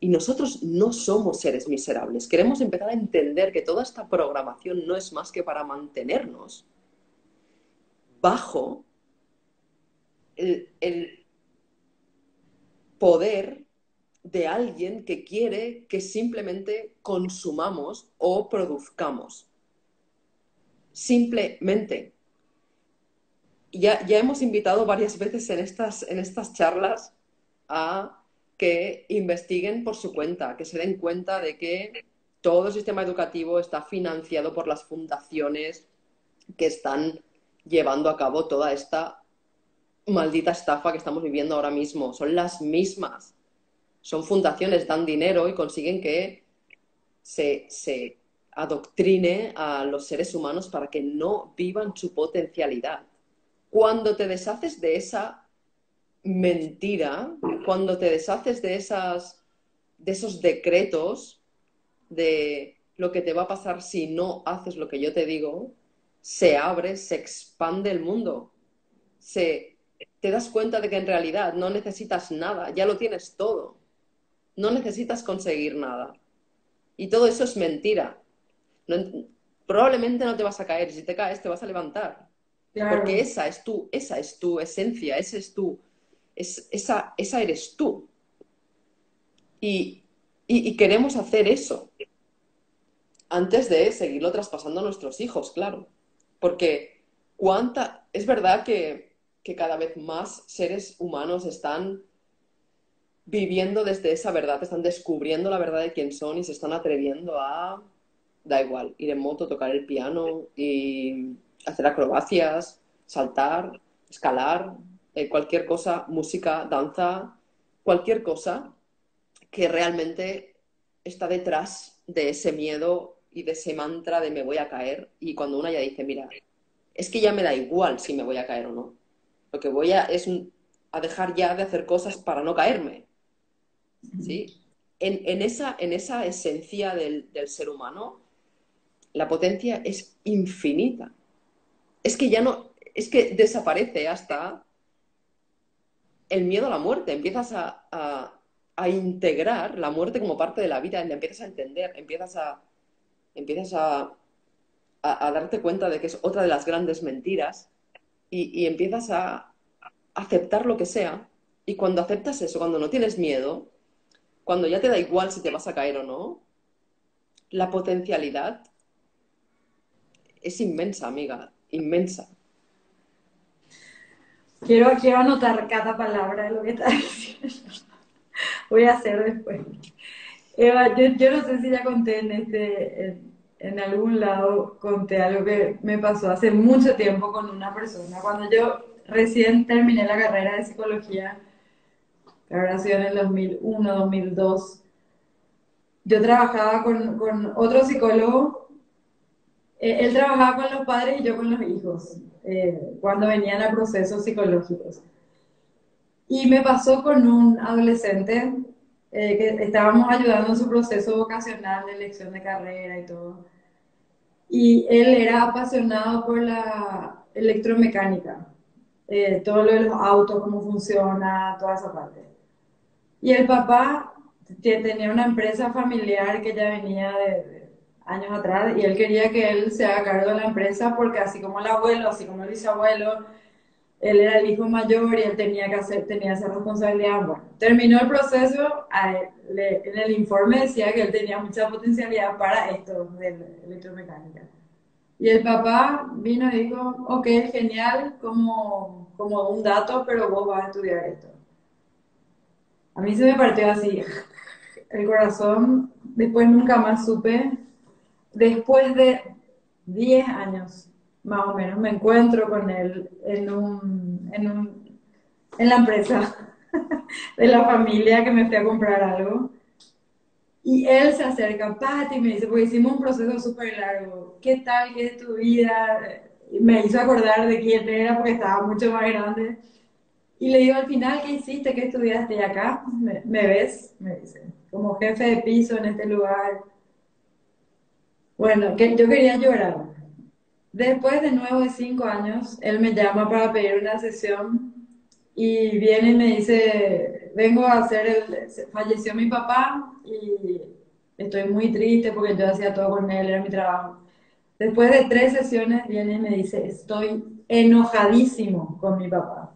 Y nosotros no somos seres miserables. Queremos empezar a entender que toda esta programación no es más que para mantenernos bajo el poder de alguien que quiere que simplemente consumamos o produzcamos. Simplemente. Ya hemos invitado varias veces en estas charlas a que investiguen por su cuenta, que se den cuenta de que todo el sistema educativo está financiado por las fundaciones que están llevando a cabo toda esta maldita estafa que estamos viviendo ahora mismo. Son las mismas. Son fundaciones, dan dinero y consiguen que se adoctrine a los seres humanos para que no vivan su potencialidad. Cuando te deshaces de esa mentira, cuando te deshaces de esos decretos de lo que te va a pasar si no haces lo que yo te digo, se abre, se expande el mundo. Te das cuenta de que en realidad no necesitas nada, ya lo tienes todo. No necesitas conseguir nada. Y todo eso es mentira. No, probablemente no te vas a caer, y si te caes te vas a levantar. Porque
Claro,
esa es tu esencia, esa eres tú. Y queremos hacer eso antes de seguirlo traspasando a nuestros hijos, claro. Porque es verdad que cada vez más seres humanos están viviendo desde esa verdad, están descubriendo la verdad de quién son y se están atreviendo a, da igual, ir en moto, tocar el piano y hacer acrobacias, saltar, escalar, cualquier cosa, música, danza, cualquier cosa que realmente está detrás de ese miedo y de ese mantra de me voy a caer. Y cuando una ya dice, mira, es que ya me da igual si me voy a caer o no. Lo que voy a dejar ya de hacer cosas para no caerme. ¿Sí? En esa esencia del ser humano, la potencia es infinita. Es que ya no, es que desaparece hasta el miedo a la muerte. Empiezas a integrar la muerte como parte de la vida, la empiezas a entender, empiezas a darte cuenta de que es otra de las grandes mentiras y empiezas a aceptar lo que sea. Y cuando aceptas eso, cuando no tienes miedo, cuando ya te da igual si te vas a caer o no, la potencialidad es inmensa, amiga, inmensa.
quiero anotar cada palabra de lo que estás diciendo. Voy a hacer después. Eva, yo no sé si ya conté en algún lado, conté algo que me pasó hace mucho tiempo con una persona. Cuando yo recién terminé la carrera de psicología, que habrá sido en el 2001, 2002, yo trabajaba con otro psicólogo. Él trabajaba con los padres y yo con los hijos, cuando venían a procesos psicológicos. Y me pasó con un adolescente que estábamos ayudando en su proceso vocacional de elección de carrera y todo. Y él era apasionado por la electromecánica, todo lo de los autos, cómo funciona, toda esa parte. Y el papá tenía una empresa familiar que ya venía de años atrás y él quería que él se haga cargo de la empresa porque así como el abuelo, así como el bisabuelo, él era el hijo mayor y él tenía esa responsabilidad. Bueno, terminó el proceso, en el informe decía que él tenía mucha potencialidad para esto de la electromecánica. Y el papá vino y dijo, ok, genial, como un dato, pero vos vas a estudiar esto. A mí se me partió así el corazón, después nunca más supe. Después de 10 años, más o menos, me encuentro con él en la empresa de la familia que me fui a comprar algo. Y él se acerca, Pati, y me dice, porque hicimos un proceso súper largo. ¿Qué tal? ¿Qué es tu vida? Y me hizo acordar de quién era porque estaba mucho más grande. Y le digo, al final, ¿qué hiciste? ¿Qué estudiaste? Y acá, ¿me ves? Me dice, como jefe de piso en este lugar. Bueno, que yo quería llorar. Después de nuevo de 5 años, él me llama para pedir una sesión y viene y me dice, vengo a hacer falleció mi papá y estoy muy triste porque yo hacía todo con él, era mi trabajo. Después de 3 sesiones viene y me dice, estoy enojadísimo con mi papá,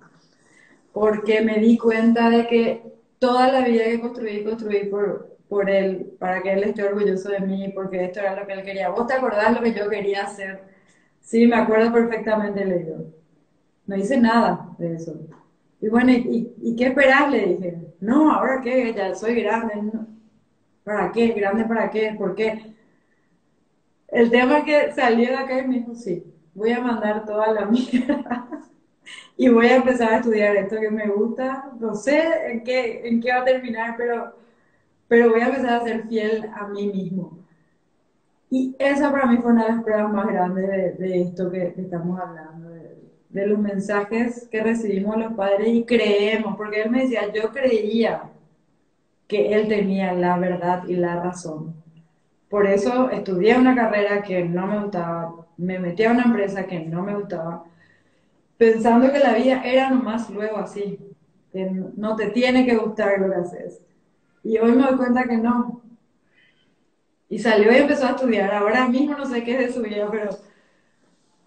porque me di cuenta de que toda la vida que construí por él, para que él esté orgulloso de mí, porque esto era lo que él quería. ¿Vos te acordás lo que yo quería hacer? Sí, me acuerdo perfectamente, le digo. No hice nada de eso. Y bueno, ¿y qué esperás? Le dije. No, ¿ahora qué? Ya soy grande. No. ¿Para qué? ¿Grande para qué? ¿Por qué? El tema es que salió de acá y me dijo, sí, voy a mandar toda la mierda y voy a empezar a estudiar esto que me gusta. No sé en qué va a terminar, pero voy a empezar a ser fiel a mí mismo. Y esa para mí fue una de las pruebas más grandes de esto que estamos hablando, de los mensajes que recibimos los padres y creemos, porque él me decía, yo creía que él tenía la verdad y la razón. Por eso estudié una carrera que no me gustaba, me metí a una empresa que no me gustaba, pensando que la vida era nomás luego así, que no te tiene que gustar lo que haces. Y hoy me doy cuenta que no. Y salió y empezó a estudiar. Ahora mismo no sé qué es de su vida,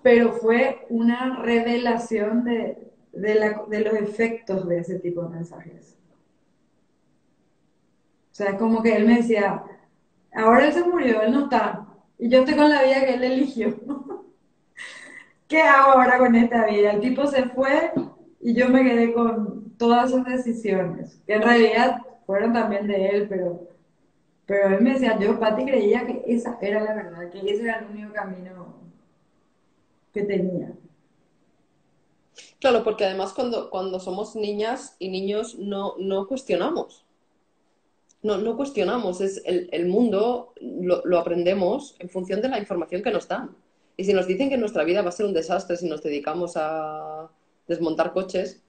pero fue una revelación de los efectos de ese tipo de mensajes. O sea, es como que él me decía, ahora él se murió, él no está, y yo estoy con la vida que él eligió. ¿Qué hago ahora con esta vida? El tipo se fue y yo me quedé con todas sus decisiones, que en realidad fueron también de él, pero él me decía, yo, Pati, creía que esa era la verdad, que ese era el único camino que tenía.
Claro, porque además cuando somos niñas y niños no cuestionamos. No cuestionamos, es el mundo lo aprendemos en función de la información que nos dan. Y si nos dicen que nuestra vida va a ser un desastre si nos dedicamos a desmontar coches,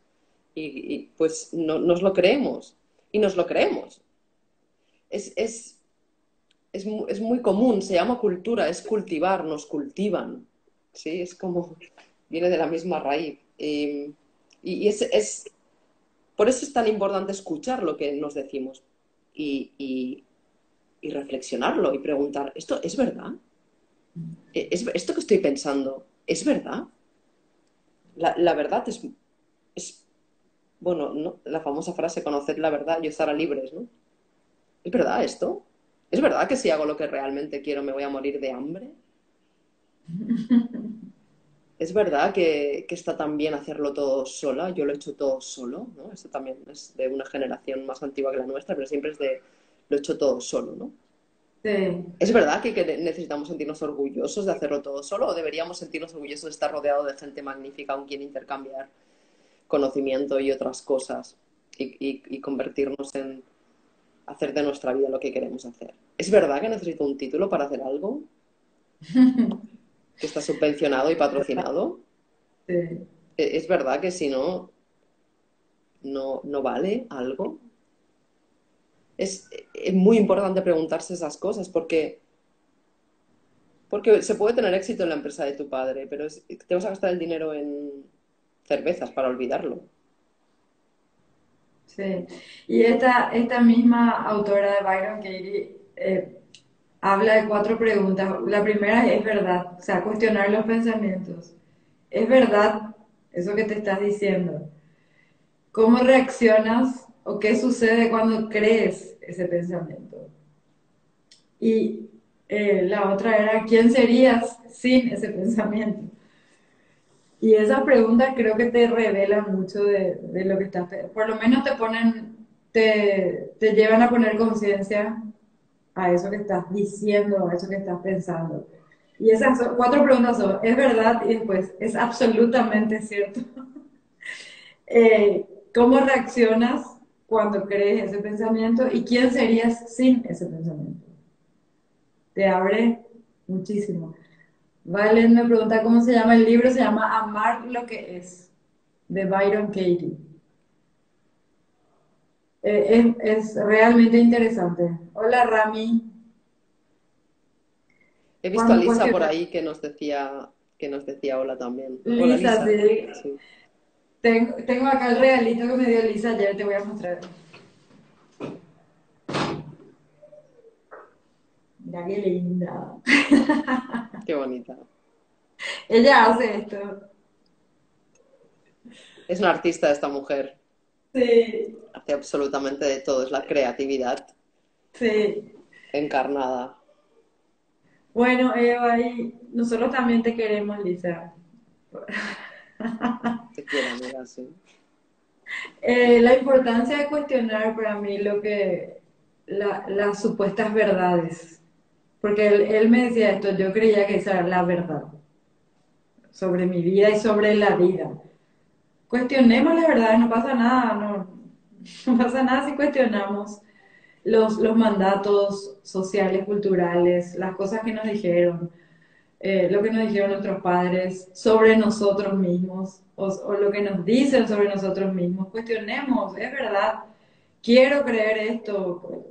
pues no, nos lo creemos. Y nos lo creemos. Es, es, es muy común, se llama cultura, es cultivar, nos cultivan. ¿Sí? Es como, viene de la misma raíz. Por eso es tan importante escuchar lo que nos decimos y, y- y reflexionarlo y preguntar, ¿esto es verdad? ¿Esto que estoy pensando es verdad? La verdad bueno, ¿no? La famosa frase, conoced la verdad y estará libres, ¿no? ¿Es verdad esto? ¿Es verdad que si hago lo que realmente quiero me voy a morir de hambre? ¿Es verdad que está tan bien hacerlo todo sola? Yo lo he hecho todo solo, ¿no? Esto también es de una generación más antigua que la nuestra, pero siempre es de lo he hecho todo solo, ¿no?
Sí.
¿Es verdad que necesitamos sentirnos orgullosos de hacerlo todo solo o deberíamos sentirnos orgullosos de estar rodeado de gente magnífica con quien intercambiar conocimiento y otras cosas y convertirnos en hacer de nuestra vida lo que queremos hacer? ¿Es verdad que necesito un título para hacer algo que está subvencionado y patrocinado?
Sí.
¿Es verdad que si no, no vale algo? Es muy importante preguntarse esas cosas porque se puede tener éxito en la empresa de tu padre, pero te vas a gastar el dinero en cervezas para olvidarlo.
Sí, y esta misma autora de Byron Katie habla de 4 preguntas. La primera es verdad, o sea, cuestionar los pensamientos. ¿Es verdad eso que te estás diciendo? ¿Cómo reaccionas o qué sucede cuando crees ese pensamiento? Y la otra era, ¿quién serías sin ese pensamiento? Y esas preguntas creo que te revelan mucho de lo que estás, por lo menos te llevan a poner conciencia a eso que estás diciendo, a eso que estás pensando. Y esas 4 preguntas son, ¿es verdad? Y después, ¿es absolutamente cierto? ¿Cómo reaccionas cuando crees ese pensamiento? ¿Y quién serías sin ese pensamiento? Te abre muchísimo. Valen me pregunta cómo se llama el libro, se llama Amar lo que es, de Byron Katie. Es realmente interesante. Hola Rami,
He visto a
cuando
Lisa por
cuestionas,
ahí que nos decía hola también. Hola
Lisa,
Lisa.
sí,
Sí.
tengo acá el regalito que me dio Lisa ayer, te voy a mostrar. Mira qué linda.
Qué bonita.
Ella hace esto.
Es una artista esta mujer.
Sí,
Hace absolutamente de todo. Es la creatividad
sí.
encarnada.
Bueno, Eva, y nosotros también te queremos, Lisa.
Te quiero, amiga, sí.
La importancia de cuestionar para mí las supuestas verdades. Porque él me decía esto, yo creía que esa era la verdad sobre mi vida y sobre la vida. Cuestionemos la verdad, no pasa nada, no pasa nada si cuestionamos los mandatos sociales, culturales, las cosas que nos dijeron, lo que nos dijeron nuestros padres sobre nosotros mismos o lo que nos dicen sobre nosotros mismos. Cuestionemos, es verdad, quiero creer esto.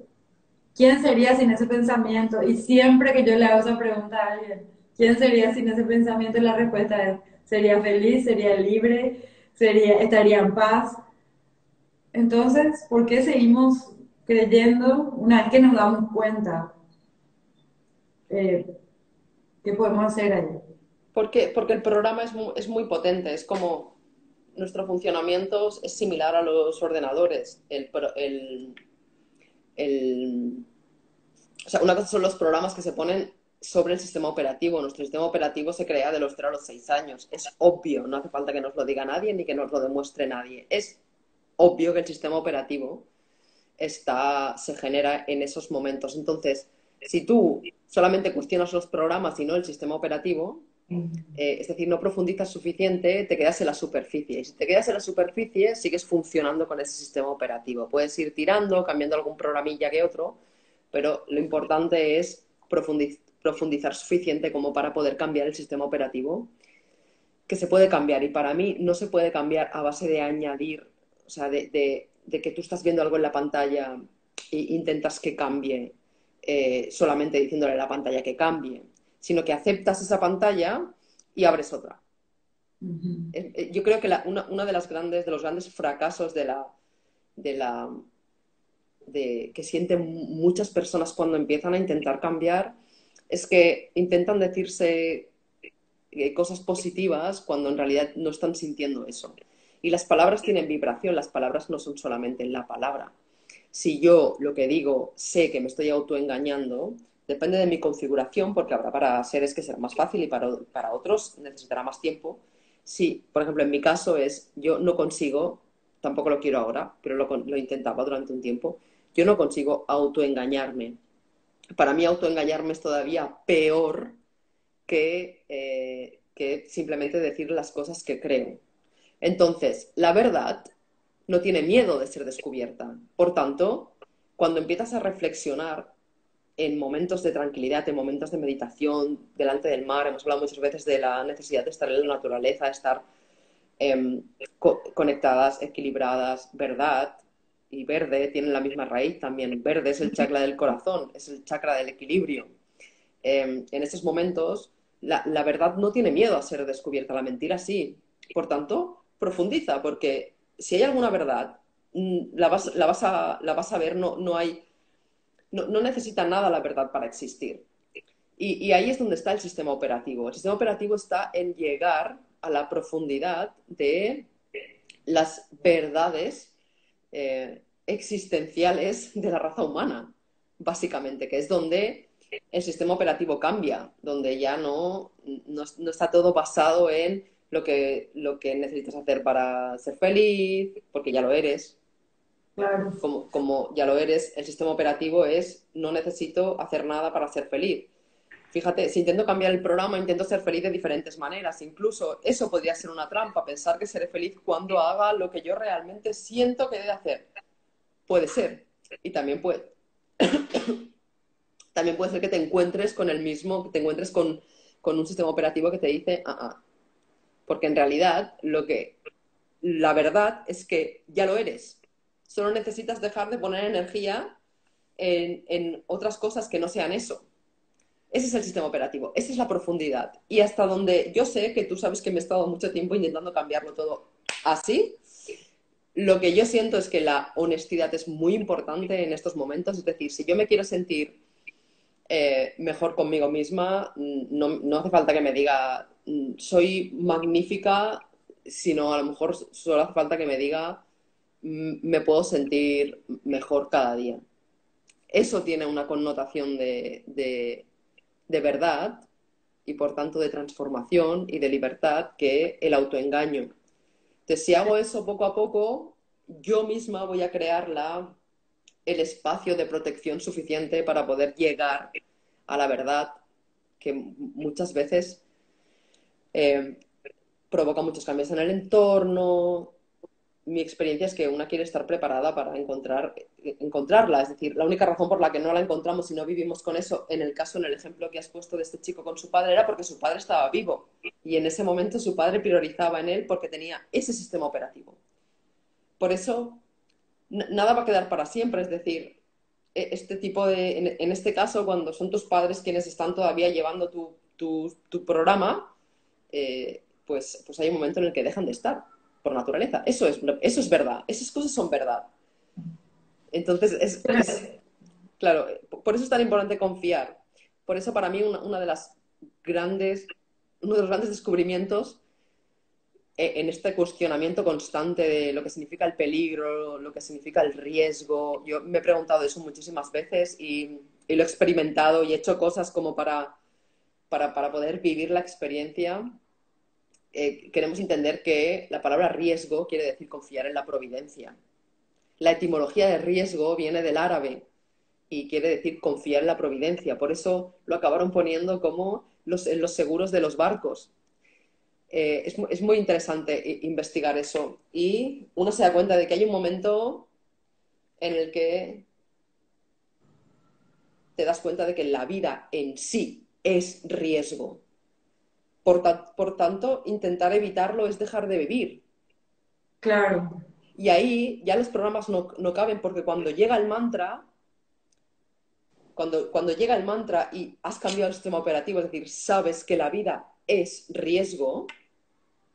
¿Quién sería sin ese pensamiento? Y siempre que yo le hago esa pregunta a alguien, ¿quién sería sin ese pensamiento? La respuesta es, sería feliz, sería libre, estaría en paz. Entonces, ¿por qué seguimos creyendo una vez que nos damos cuenta eh, qué podemos hacer ahí?
Porque el programa es muy potente. Es como nuestro funcionamiento es similar a los ordenadores. El- o sea, una cosa son los programas que se ponen sobre el sistema operativo. Nuestro sistema operativo se crea de los 0 a los 6 años. Es obvio, no hace falta que nos lo diga nadie ni que nos lo demuestre nadie. Es obvio que el sistema operativo se genera en esos momentos. Entonces, si tú solamente cuestionas los programas y no el sistema operativo, es decir, no profundizas suficiente, te quedas en la superficie. Y si te quedas en la superficie, sigues funcionando con ese sistema operativo. Puedes ir tirando, cambiando algún programilla que otro, pero lo importante es profundizar suficiente como para poder cambiar el sistema operativo, que se puede cambiar. Y para mí no se puede cambiar a base de añadir, o sea, de que tú estás viendo algo en la pantalla e intentas que cambie solamente diciéndole a la pantalla que cambie, sino que aceptas esa pantalla y abres otra.
Ujú.
Yo creo que una de de los grandes fracasos de la que sienten muchas personas cuando empiezan a intentar cambiar es que intentan decirse cosas positivas cuando en realidad no están sintiendo eso. Y las palabras tienen vibración, las palabras no son solamente la palabra. Si yo lo que digo sé que me estoy autoengañando, depende de mi configuración, porque habrá para seres que será más fácil y para otros necesitará más tiempo. Si, por ejemplo, en mi caso es, yo no consigo, tampoco lo quiero ahora, pero lo intentaba durante un tiempo, yo no consigo autoengañarme. Para mí autoengañarme es todavía peor que simplemente decir las cosas que creo. Entonces, la verdad no tiene miedo de ser descubierta. Por tanto, cuando empiezas a reflexionar en momentos de tranquilidad, en momentos de meditación, delante del mar, hemos hablado muchas veces de la necesidad de estar en la naturaleza, de estar conectadas, equilibradas, verdad y verde tienen la misma raíz también. Verde es el chakra del corazón, es el chakra del equilibrio. En estos momentos, la verdad no tiene miedo a ser descubierta, la mentira sí. Por tanto, profundiza, porque si hay alguna verdad, la vas a ver, no necesita nada la verdad para existir. Y ahí es donde está el sistema operativo. El sistema operativo está en llegar a la profundidad de las verdades existenciales de la raza humana, básicamente, que es donde el sistema operativo cambia, donde ya no está todo basado en lo que necesitas hacer para ser feliz, porque ya lo eres.
Claro,
Como ya lo eres, el sistema operativo es no necesito hacer nada para ser feliz. Fíjate, si intento cambiar el programa, intento ser feliz de diferentes maneras. Incluso eso podría ser una trampa, pensar que seré feliz cuando haga lo que yo realmente siento que debe hacer. Puede ser. Y también puede ser que te encuentres con el mismo, que te encuentres con un sistema operativo que te dice, porque en realidad la verdad es que ya lo eres. Solo necesitas dejar de poner energía en otras cosas que no sean eso. Ese es el sistema operativo, esa es la profundidad. Y hasta donde yo sé que tú sabes que me he estado mucho tiempo intentando cambiarlo todo así, lo que yo siento es que la honestidad es muy importante en estos momentos. Es decir, si yo me quiero sentir mejor conmigo misma. No, no hace falta que me diga soy magnífica, sino a lo mejor solo hace falta que me diga me puedo sentir mejor cada día. Eso tiene una connotación de verdad y por tanto de transformación y de libertad que el autoengaño. Entonces, si hago eso poco a poco, yo misma voy a crear el espacio de protección suficiente para poder llegar a la verdad que muchas veces eh, provoca muchos cambios en el entorno. Mi experiencia es que una quiere estar preparada para encontrarla. Es decir, la única razón por la que no la encontramos y no vivimos con eso, en el ejemplo que has puesto de este chico con su padre, era porque su padre estaba vivo. Y en ese momento su padre priorizaba en él porque tenía ese sistema operativo. Por eso, nada va a quedar para siempre. Es decir, este tipo en este caso, cuando son tus padres quienes están todavía llevando tu programa, pues hay un momento en el que dejan de estar por naturaleza. Eso es verdad. Esas cosas son verdad. Entonces, claro, por eso es tan importante confiar. Por eso para mí una de las uno de los grandes descubrimientos en este cuestionamiento constante de lo que significa el peligro, lo que significa el riesgo. Yo me he preguntado eso muchísimas veces y lo he experimentado y he hecho cosas como para poder vivir la experiencia. Queremos entender que la palabra riesgo quiere decir confiar en la providencia. La etimología de riesgo viene del árabe y quiere decir confiar en la providencia. Por eso lo acabaron poniendo como en los seguros de los barcos. Es muy interesante investigar eso. Y uno se da cuenta de que hay un momento en el que te das cuenta de que la vida en sí es riesgo. Por tanto, intentar evitarlo es dejar de vivir.
Claro.
Y ahí ya los programas no caben porque cuando llega el mantra y has cambiado el sistema operativo, es decir, sabes que la vida es riesgo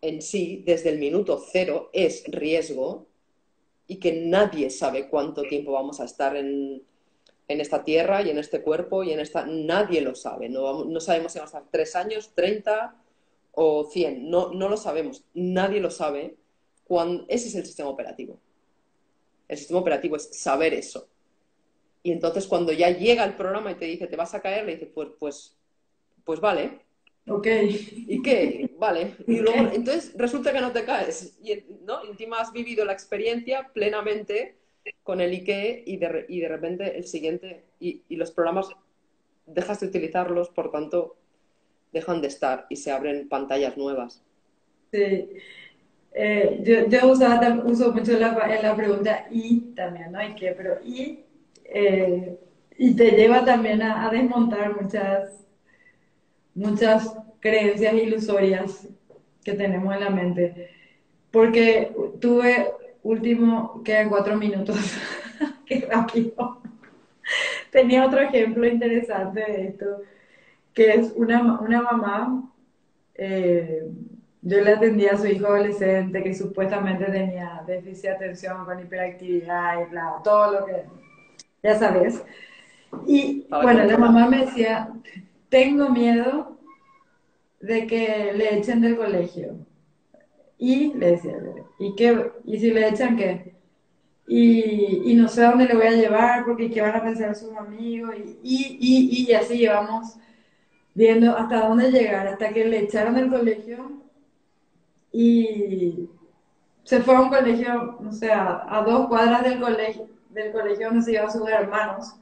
en sí, desde el minuto cero es riesgo y que nadie sabe cuánto tiempo vamos a estar en esta tierra y en este cuerpo y en esta... Nadie lo sabe. No sabemos si vamos a estar 3 años, 30 o 100. No lo sabemos. Nadie lo sabe. Ese es el sistema operativo. El sistema operativo es saber eso. Y entonces cuando ya llega el programa y te dice, te vas a caer, le dices, pues vale.
Ok.
¿Y qué? Vale. Y luego,
Ok.
entonces resulta que no te caes. ¿No? Encima has vivido la experiencia plenamente con el IKE y de repente el siguiente. Y los programas dejas de utilizarlos, por tanto, dejan de estar y se abren pantallas nuevas.
Sí. Yo uso mucho en la pregunta y también, ¿no? ¿Y qué? Pero y te lleva también a desmontar muchas creencias ilusorias que tenemos en la mente. Porque tuve último, quedan 4 minutos, qué rápido. Tenía otro ejemplo interesante de esto, que es una mamá, eh, yo le atendía a su hijo adolescente que supuestamente tenía déficit de atención con hiperactividad y bla, todo lo que ya sabes. Y
Para
bueno, la
controlar.
mamá me decía, tengo miedo de que le echen del colegio. Y le decía, ¿y qué? ¿Y si le echan qué? Y no sé a dónde le voy a llevar porque qué van a pensar sus amigos y así llevamos viendo hasta dónde llegar, hasta que le echaron del colegio y se fue a un colegio, no sé, a 2 cuadras del colegio donde se iban sus hermanos,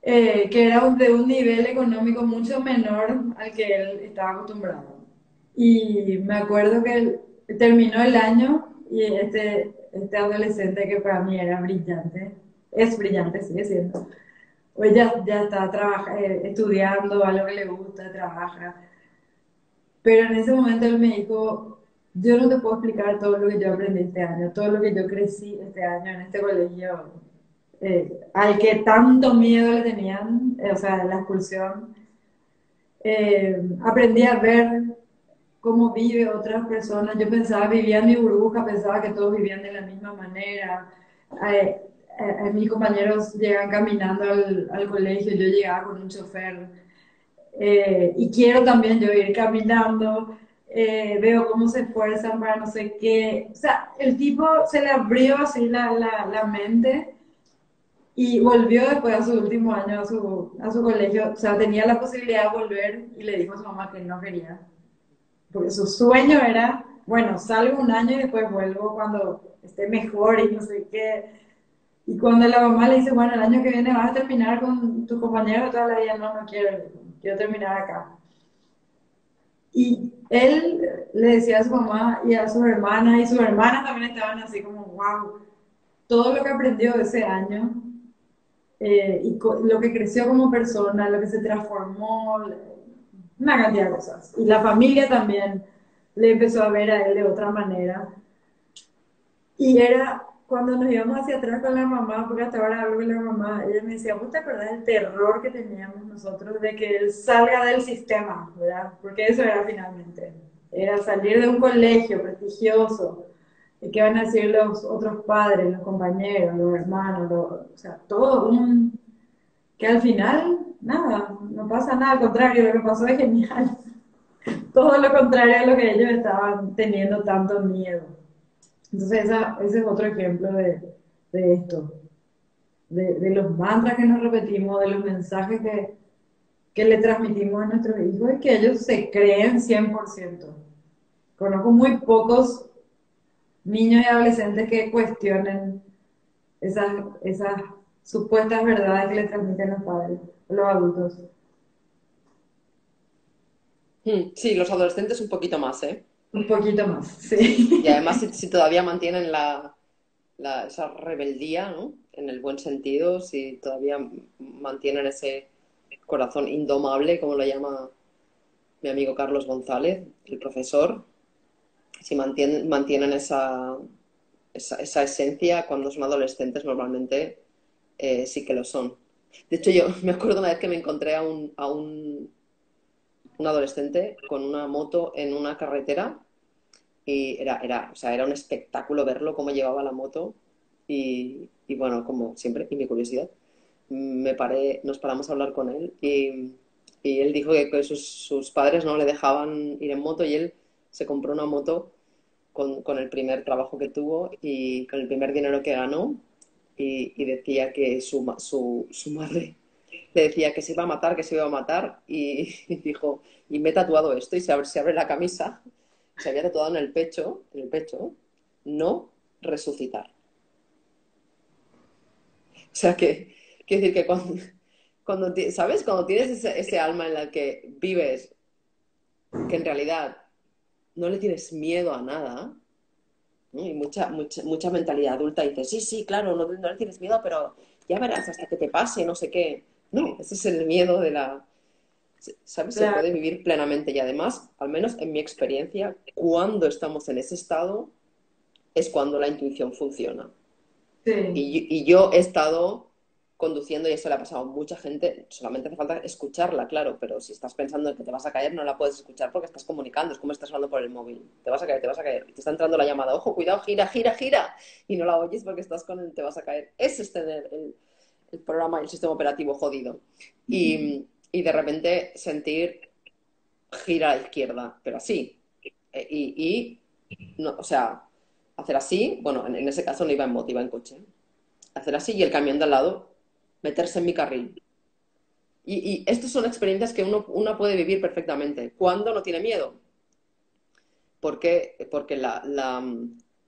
que era de un nivel económico mucho menor al que él estaba acostumbrado. Y me acuerdo que él terminó el año y este adolescente que para mí era brillante, es brillante, sigue siendo, pues ya está estudiando algo que le gusta, trabaja. Pero en ese momento él me dijo, yo no te puedo explicar todo lo que yo aprendí este año, todo lo que yo crecí este año en este colegio, al que tanto miedo le tenían, o sea, la expulsión. Aprendí a ver cómo vive otras personas. Yo pensaba, vivía en mi burbuja, pensaba que todos vivían de la misma manera. Eh, mis compañeros llegan caminando al colegio, yo llegaba con un chofer y quiero también yo ir caminando, veo cómo se esfuerzan para no sé qué. O sea, el tipo se le abrió así la mente y volvió después a su último año a su colegio. O sea, tenía la posibilidad de volver y le dijo a su mamá que no quería. Porque su sueño era, bueno, salgo un año y después vuelvo cuando esté mejor y no sé qué. Y cuando la mamá le dice, bueno, el año que viene vas a terminar con tu compañero toda la vida, no, no quiero, quiero terminar acá. Y él le decía a su mamá y a sus hermanas, y sus hermanas también estaban así como, wow, todo lo que aprendió ese año, lo que creció como persona, lo que se transformó, una cantidad de cosas. Y la familia también le empezó a ver a él de otra manera. Y era cuando nos íbamos hacia atrás con la mamá, porque hasta ahora hablo con la mamá, ella me decía, ¿vos te acordás del terror que teníamos nosotros de que él salga del sistema, ¿verdad? Porque eso era finalmente. Era salir de un colegio prestigioso. ¿Y qué van a decir los otros padres, los compañeros, los hermanos? O sea, todo un... que al final, nada, no pasa nada, al contrario, lo que pasó es genial. Todo lo contrario a lo que ellos estaban teniendo tanto miedo. Entonces, ese es otro ejemplo de esto, de los mantras que nos repetimos, de los mensajes que le transmitimos a nuestros hijos y que ellos se creen 100%. Conozco muy pocos niños y adolescentes que cuestionen esas supuestas verdades que le transmiten los padres, los adultos.
Sí, los adolescentes un poquito más, ¿eh?
Un poquito más,
Y además,
sí.
si todavía mantienen esa rebeldía, ¿no? En el buen sentido, si todavía mantienen ese corazón indomable, como lo llama mi amigo Carlos González, el profesor, si mantienen esa esencia cuando son adolescentes, normalmente sí que lo son. De hecho, yo me acuerdo una vez que me encontré un adolescente con una moto en una carretera y o sea, era un espectáculo verlo, cómo llevaba la moto y bueno, como siempre, y mi curiosidad, nos paramos a hablar con él y él dijo que sus padres no le dejaban ir en moto y él se compró una moto con el primer trabajo que tuvo y con el primer dinero que ganó y decía que su madre le decía que se iba a matar, que se iba a matar y dijo, y me he tatuado esto y se abre la camisa, se había tatuado en el pecho, no resucitar. O sea que, quiero decir que ¿sabes? Cuando tienes ese alma en la que vives, que en realidad no le tienes miedo a nada, ¿no? Y mucha mentalidad adulta dice, sí, sí, claro, no le tienes miedo, pero ya verás hasta que te pase, no sé qué. No, ese es el miedo de la... ¿Sabes? Se
Claro,
puede vivir plenamente y además, al menos en mi experiencia, cuando estamos en ese estado es cuando la intuición funciona.
sí,
Y yo he estado conduciendo y eso le ha pasado a mucha gente, solamente hace falta escucharla, claro, pero si estás pensando en que te vas a caer, no la puedes escuchar porque estás comunicando, es como estás hablando por el móvil. Te vas a caer, te vas a caer. Y te está entrando la llamada, ojo, cuidado, gira, gira, gira. Y no la oyes porque estás con el te vas a caer. Ese es tener el programa, el sistema operativo jodido. Y de repente sentir gira a la izquierda, pero así. No, o sea, hacer así, bueno, en ese caso no iba en moto, iba en coche. Hacer así y el camión de al lado meterse en mi carril. Y estas son experiencias que uno puede vivir perfectamente. ¿Cuándo no tiene miedo? Porque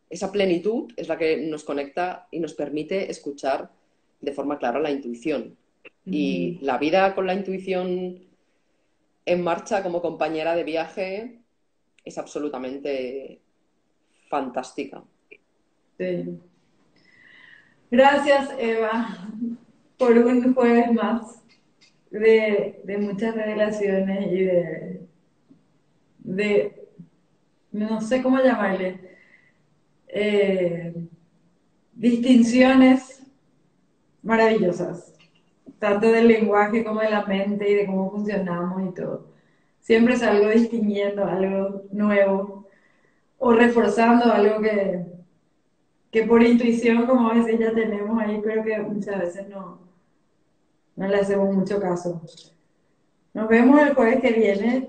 esa plenitud es la que nos conecta y nos permite escuchar de forma clara la intuición. Y
ujú,
la vida con la intuición en marcha como compañera de viaje es absolutamente fantástica.
sí. Gracias, Eva, por un jueves más de muchas revelaciones y de, no sé cómo llamarle, eh, distinciones maravillosas, tanto del lenguaje como de la mente y de cómo funcionamos y todo. Siempre salgo distinguiendo algo nuevo o reforzando algo que por intuición, como a veces ya tenemos ahí, pero que muchas veces no le hacemos mucho caso. Nos vemos el jueves que viene.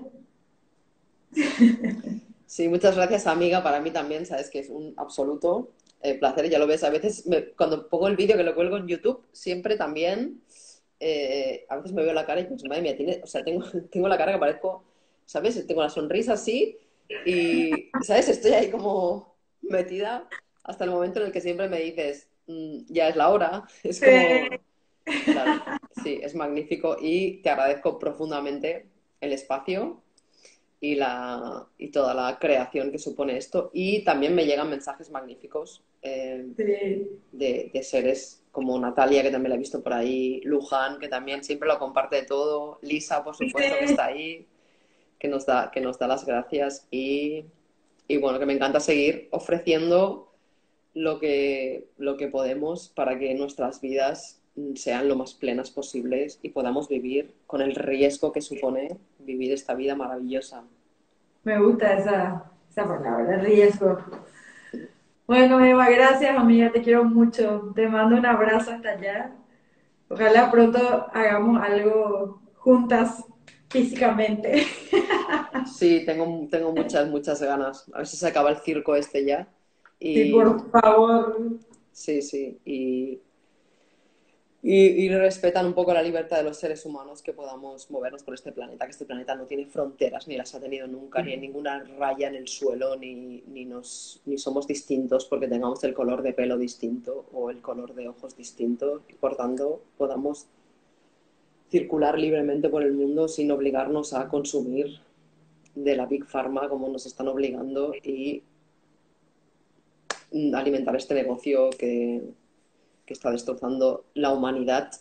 Sí, muchas gracias, amiga. Para mí también, sabes que es un absoluto placer. Ya lo ves, a veces cuando pongo el vídeo que lo cuelgo en YouTube, siempre también, a veces me veo la cara y pienso, madre mía, o sea, tengo la cara que parezco, ¿sabes? Tengo la sonrisa así y, ¿sabes? Estoy ahí como metida hasta el momento en el que siempre me dices, ya es la hora". Es
Sí.
como, claro, sí, es magnífico y te agradezco profundamente el espacio y toda la creación que supone esto. Y también me llegan mensajes magníficos
Sí,
de seres como Natalia, que también la he visto por ahí, Luján, que también siempre lo comparte todo, Lisa, por supuesto, que
sí.
está ahí, que nos da las gracias y bueno, que me encanta seguir ofreciendo lo que podemos para que nuestras vidas sean lo más plenas posibles y podamos vivir con el riesgo que supone vivir esta vida maravillosa.
Me gusta esa palabra, riesgo. Bueno, Eva, gracias, amiga, te quiero mucho. Te mando un abrazo hasta allá. Ojalá pronto hagamos algo juntas físicamente.
Sí, tengo muchas ganas. A ver si se acaba el circo este ya.
Sí,
Y
por favor.
sí, sí. Y respetan un poco la libertad de los seres humanos que podamos movernos por este planeta, que este planeta no tiene fronteras, ni las ha tenido nunca, ni hay ninguna raya en el suelo, ni somos distintos porque tengamos el color de pelo distinto o el color de ojos distinto. Y por tanto, podamos circular libremente por el mundo sin obligarnos a consumir de la Big Pharma como nos están obligando y alimentar este negocio que está destrozando la humanidad.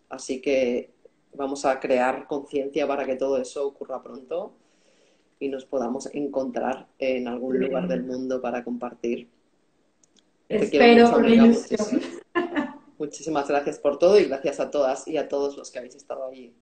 Así que vamos a crear conciencia para que todo eso ocurra pronto y nos podamos encontrar en algún lugar del mundo para compartir. Te quiero mucho,
Espero una
amiga.
ilusión.
Muchísimas gracias por todo y gracias a todas y a todos los que habéis estado allí.